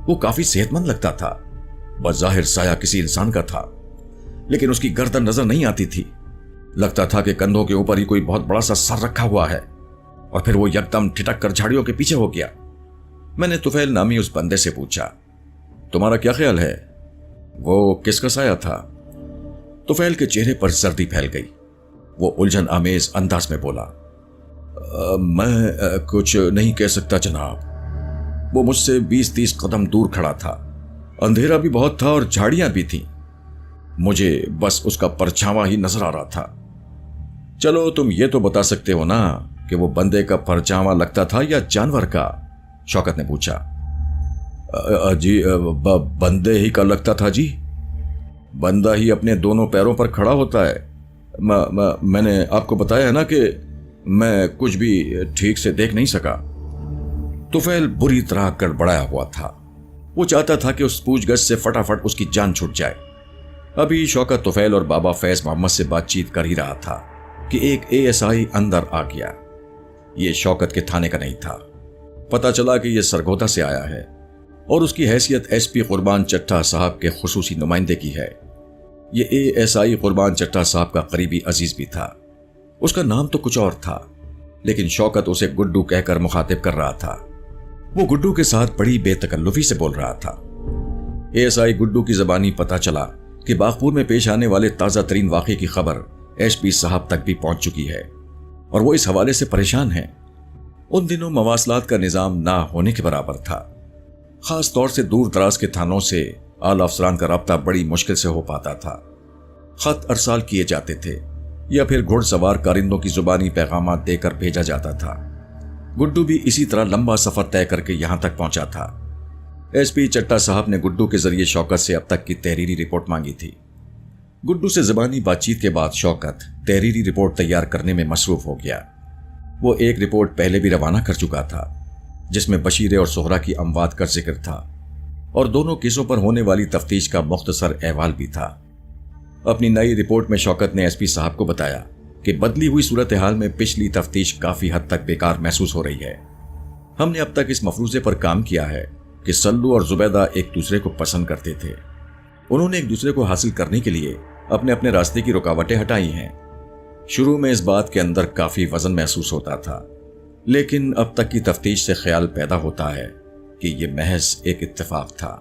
وہ کافی صحت مند لگتا تھا۔ بظاہر سایہ کسی انسان کا تھا، لیکن اس کی گردن نظر نہیں آتی تھی۔ لگتا تھا کہ کندھوں کے اوپر ہی کوئی بہت بڑا سا سر رکھا ہوا ہے۔ اور پھر وہ یکدم ٹھٹک کر جھاڑیوں کے پیچھے ہو گیا۔ میں نے طفیل نامی اس بندے سے پوچھا، تمہارا کیا خیال ہے، وہ کس کا سایہ تھا؟ طفیل کے چہرے پر سردی پھیل گئی۔ وہ الجھن آمیز انداز میں بولا، میں کچھ نہیں کہہ سکتا جناب۔ وہ مجھ سے 20-30 قدم دور کھڑا تھا۔ اندھیرا بھی بہت تھا اور جھاڑیاں بھی تھیں۔ مجھے بس اس کا پرچھاواں ہی نظر آ رہا تھا۔ چلو تم یہ تو بتا سکتے ہو نا کہ وہ بندے کا پرچھاواں لگتا تھا یا جانور کا؟ شوکت نے پوچھا۔ جی بندے ہی کا لگتا تھا جی۔ بندہ ہی اپنے دونوں پیروں پر کھڑا ہوتا ہے۔ میں نے آپ کو بتایا ہے نا کہ میں کچھ بھی ٹھیک سے دیکھ نہیں سکا۔ طفیل بری طرح گڑبڑایا ہوا تھا۔ وہ چاہتا تھا کہ اس پوچھ گچھ سے فٹافٹ اس کی جان چھوٹ جائے۔ ابھی شوکت طفیل اور بابا فیض محمد سے بات چیت کر ہی رہا تھا کہ ایک ASI اندر آ گیا۔ یہ شوکت کے تھانے کا نہیں تھا۔ پتہ چلا کہ یہ سرگودا سے آیا ہے اور اس کی حیثیت SP قربان چٹھا صاحب کے خصوصی نمائندے کی ہے۔ یہ ASI قربان چٹھا صاحب کا قریبی عزیز بھی تھا۔ اس کا نام تو کچھ اور تھا، لیکن شوکت اسے گڈو کہہ کر مخاطب کر رہا تھا۔ وہ گڈو کے ساتھ بڑی بے تکلفی سے بول رہا تھا۔ ASI گڈو کی زبانی پتہ چلا کہ باغپور میں پیش آنے والے تازہ ترین واقعے کی خبر SP صاحب تک بھی پہنچ چکی ہے اور وہ اس حوالے سے پریشان ہیں۔ ان دنوں مواصلات کا نظام نہ ہونے کے برابر تھا۔ خاص طور سے دور دراز کے تھانوں سے اعلیٰ افسران کا رابطہ بڑی مشکل سے ہو پاتا تھا۔ خط ارسال کیے جاتے تھے یا پھر گھڑ سوار کارندوں کی زبانی پیغامات دے کر بھیجا جاتا تھا۔ گڈو بھی اسی طرح لمبا سفر طے کر کے یہاں تک پہنچا تھا۔ SP چٹھا صاحب نے گڈو کے ذریعے شوکت سے اب تک کی تحریری رپورٹ مانگی تھی۔ گڈو سے زبانی بات چیت کے بعد شوکت تحریری رپورٹ تیار کرنے میں مصروف ہو گیا۔ وہ ایک رپورٹ پہلے بھی روانہ کر چکا تھا جس میں بشیرے اور سہرا کی اموات کا ذکر تھا اور دونوں کیسوں پر ہونے والی تفتیش کا مختصر احوال بھی تھا۔ اپنی نئی رپورٹ میں شوکت نے SP صاحب کو بتایا کہ بدلی ہوئی صورتحال میں پچھلی تفتیش کافی حد تک بیکار محسوس ہو رہی ہے۔ ہم نے اب تک اس مفروضے پر کام کیا ہے کہ سلو اور زبیدہ ایک دوسرے کو پسند کرتے تھے۔ انہوں نے ایک دوسرے کو حاصل کرنے کے لیے اپنے اپنے راستے کی رکاوٹیں ہٹائی ہیں۔ شروع میں اس بات کے اندر کافی وزن محسوس ہوتا تھا، لیکن اب تک کی تفتیش سے خیال پیدا ہوتا ہے کہ یہ محض ایک اتفاق تھا۔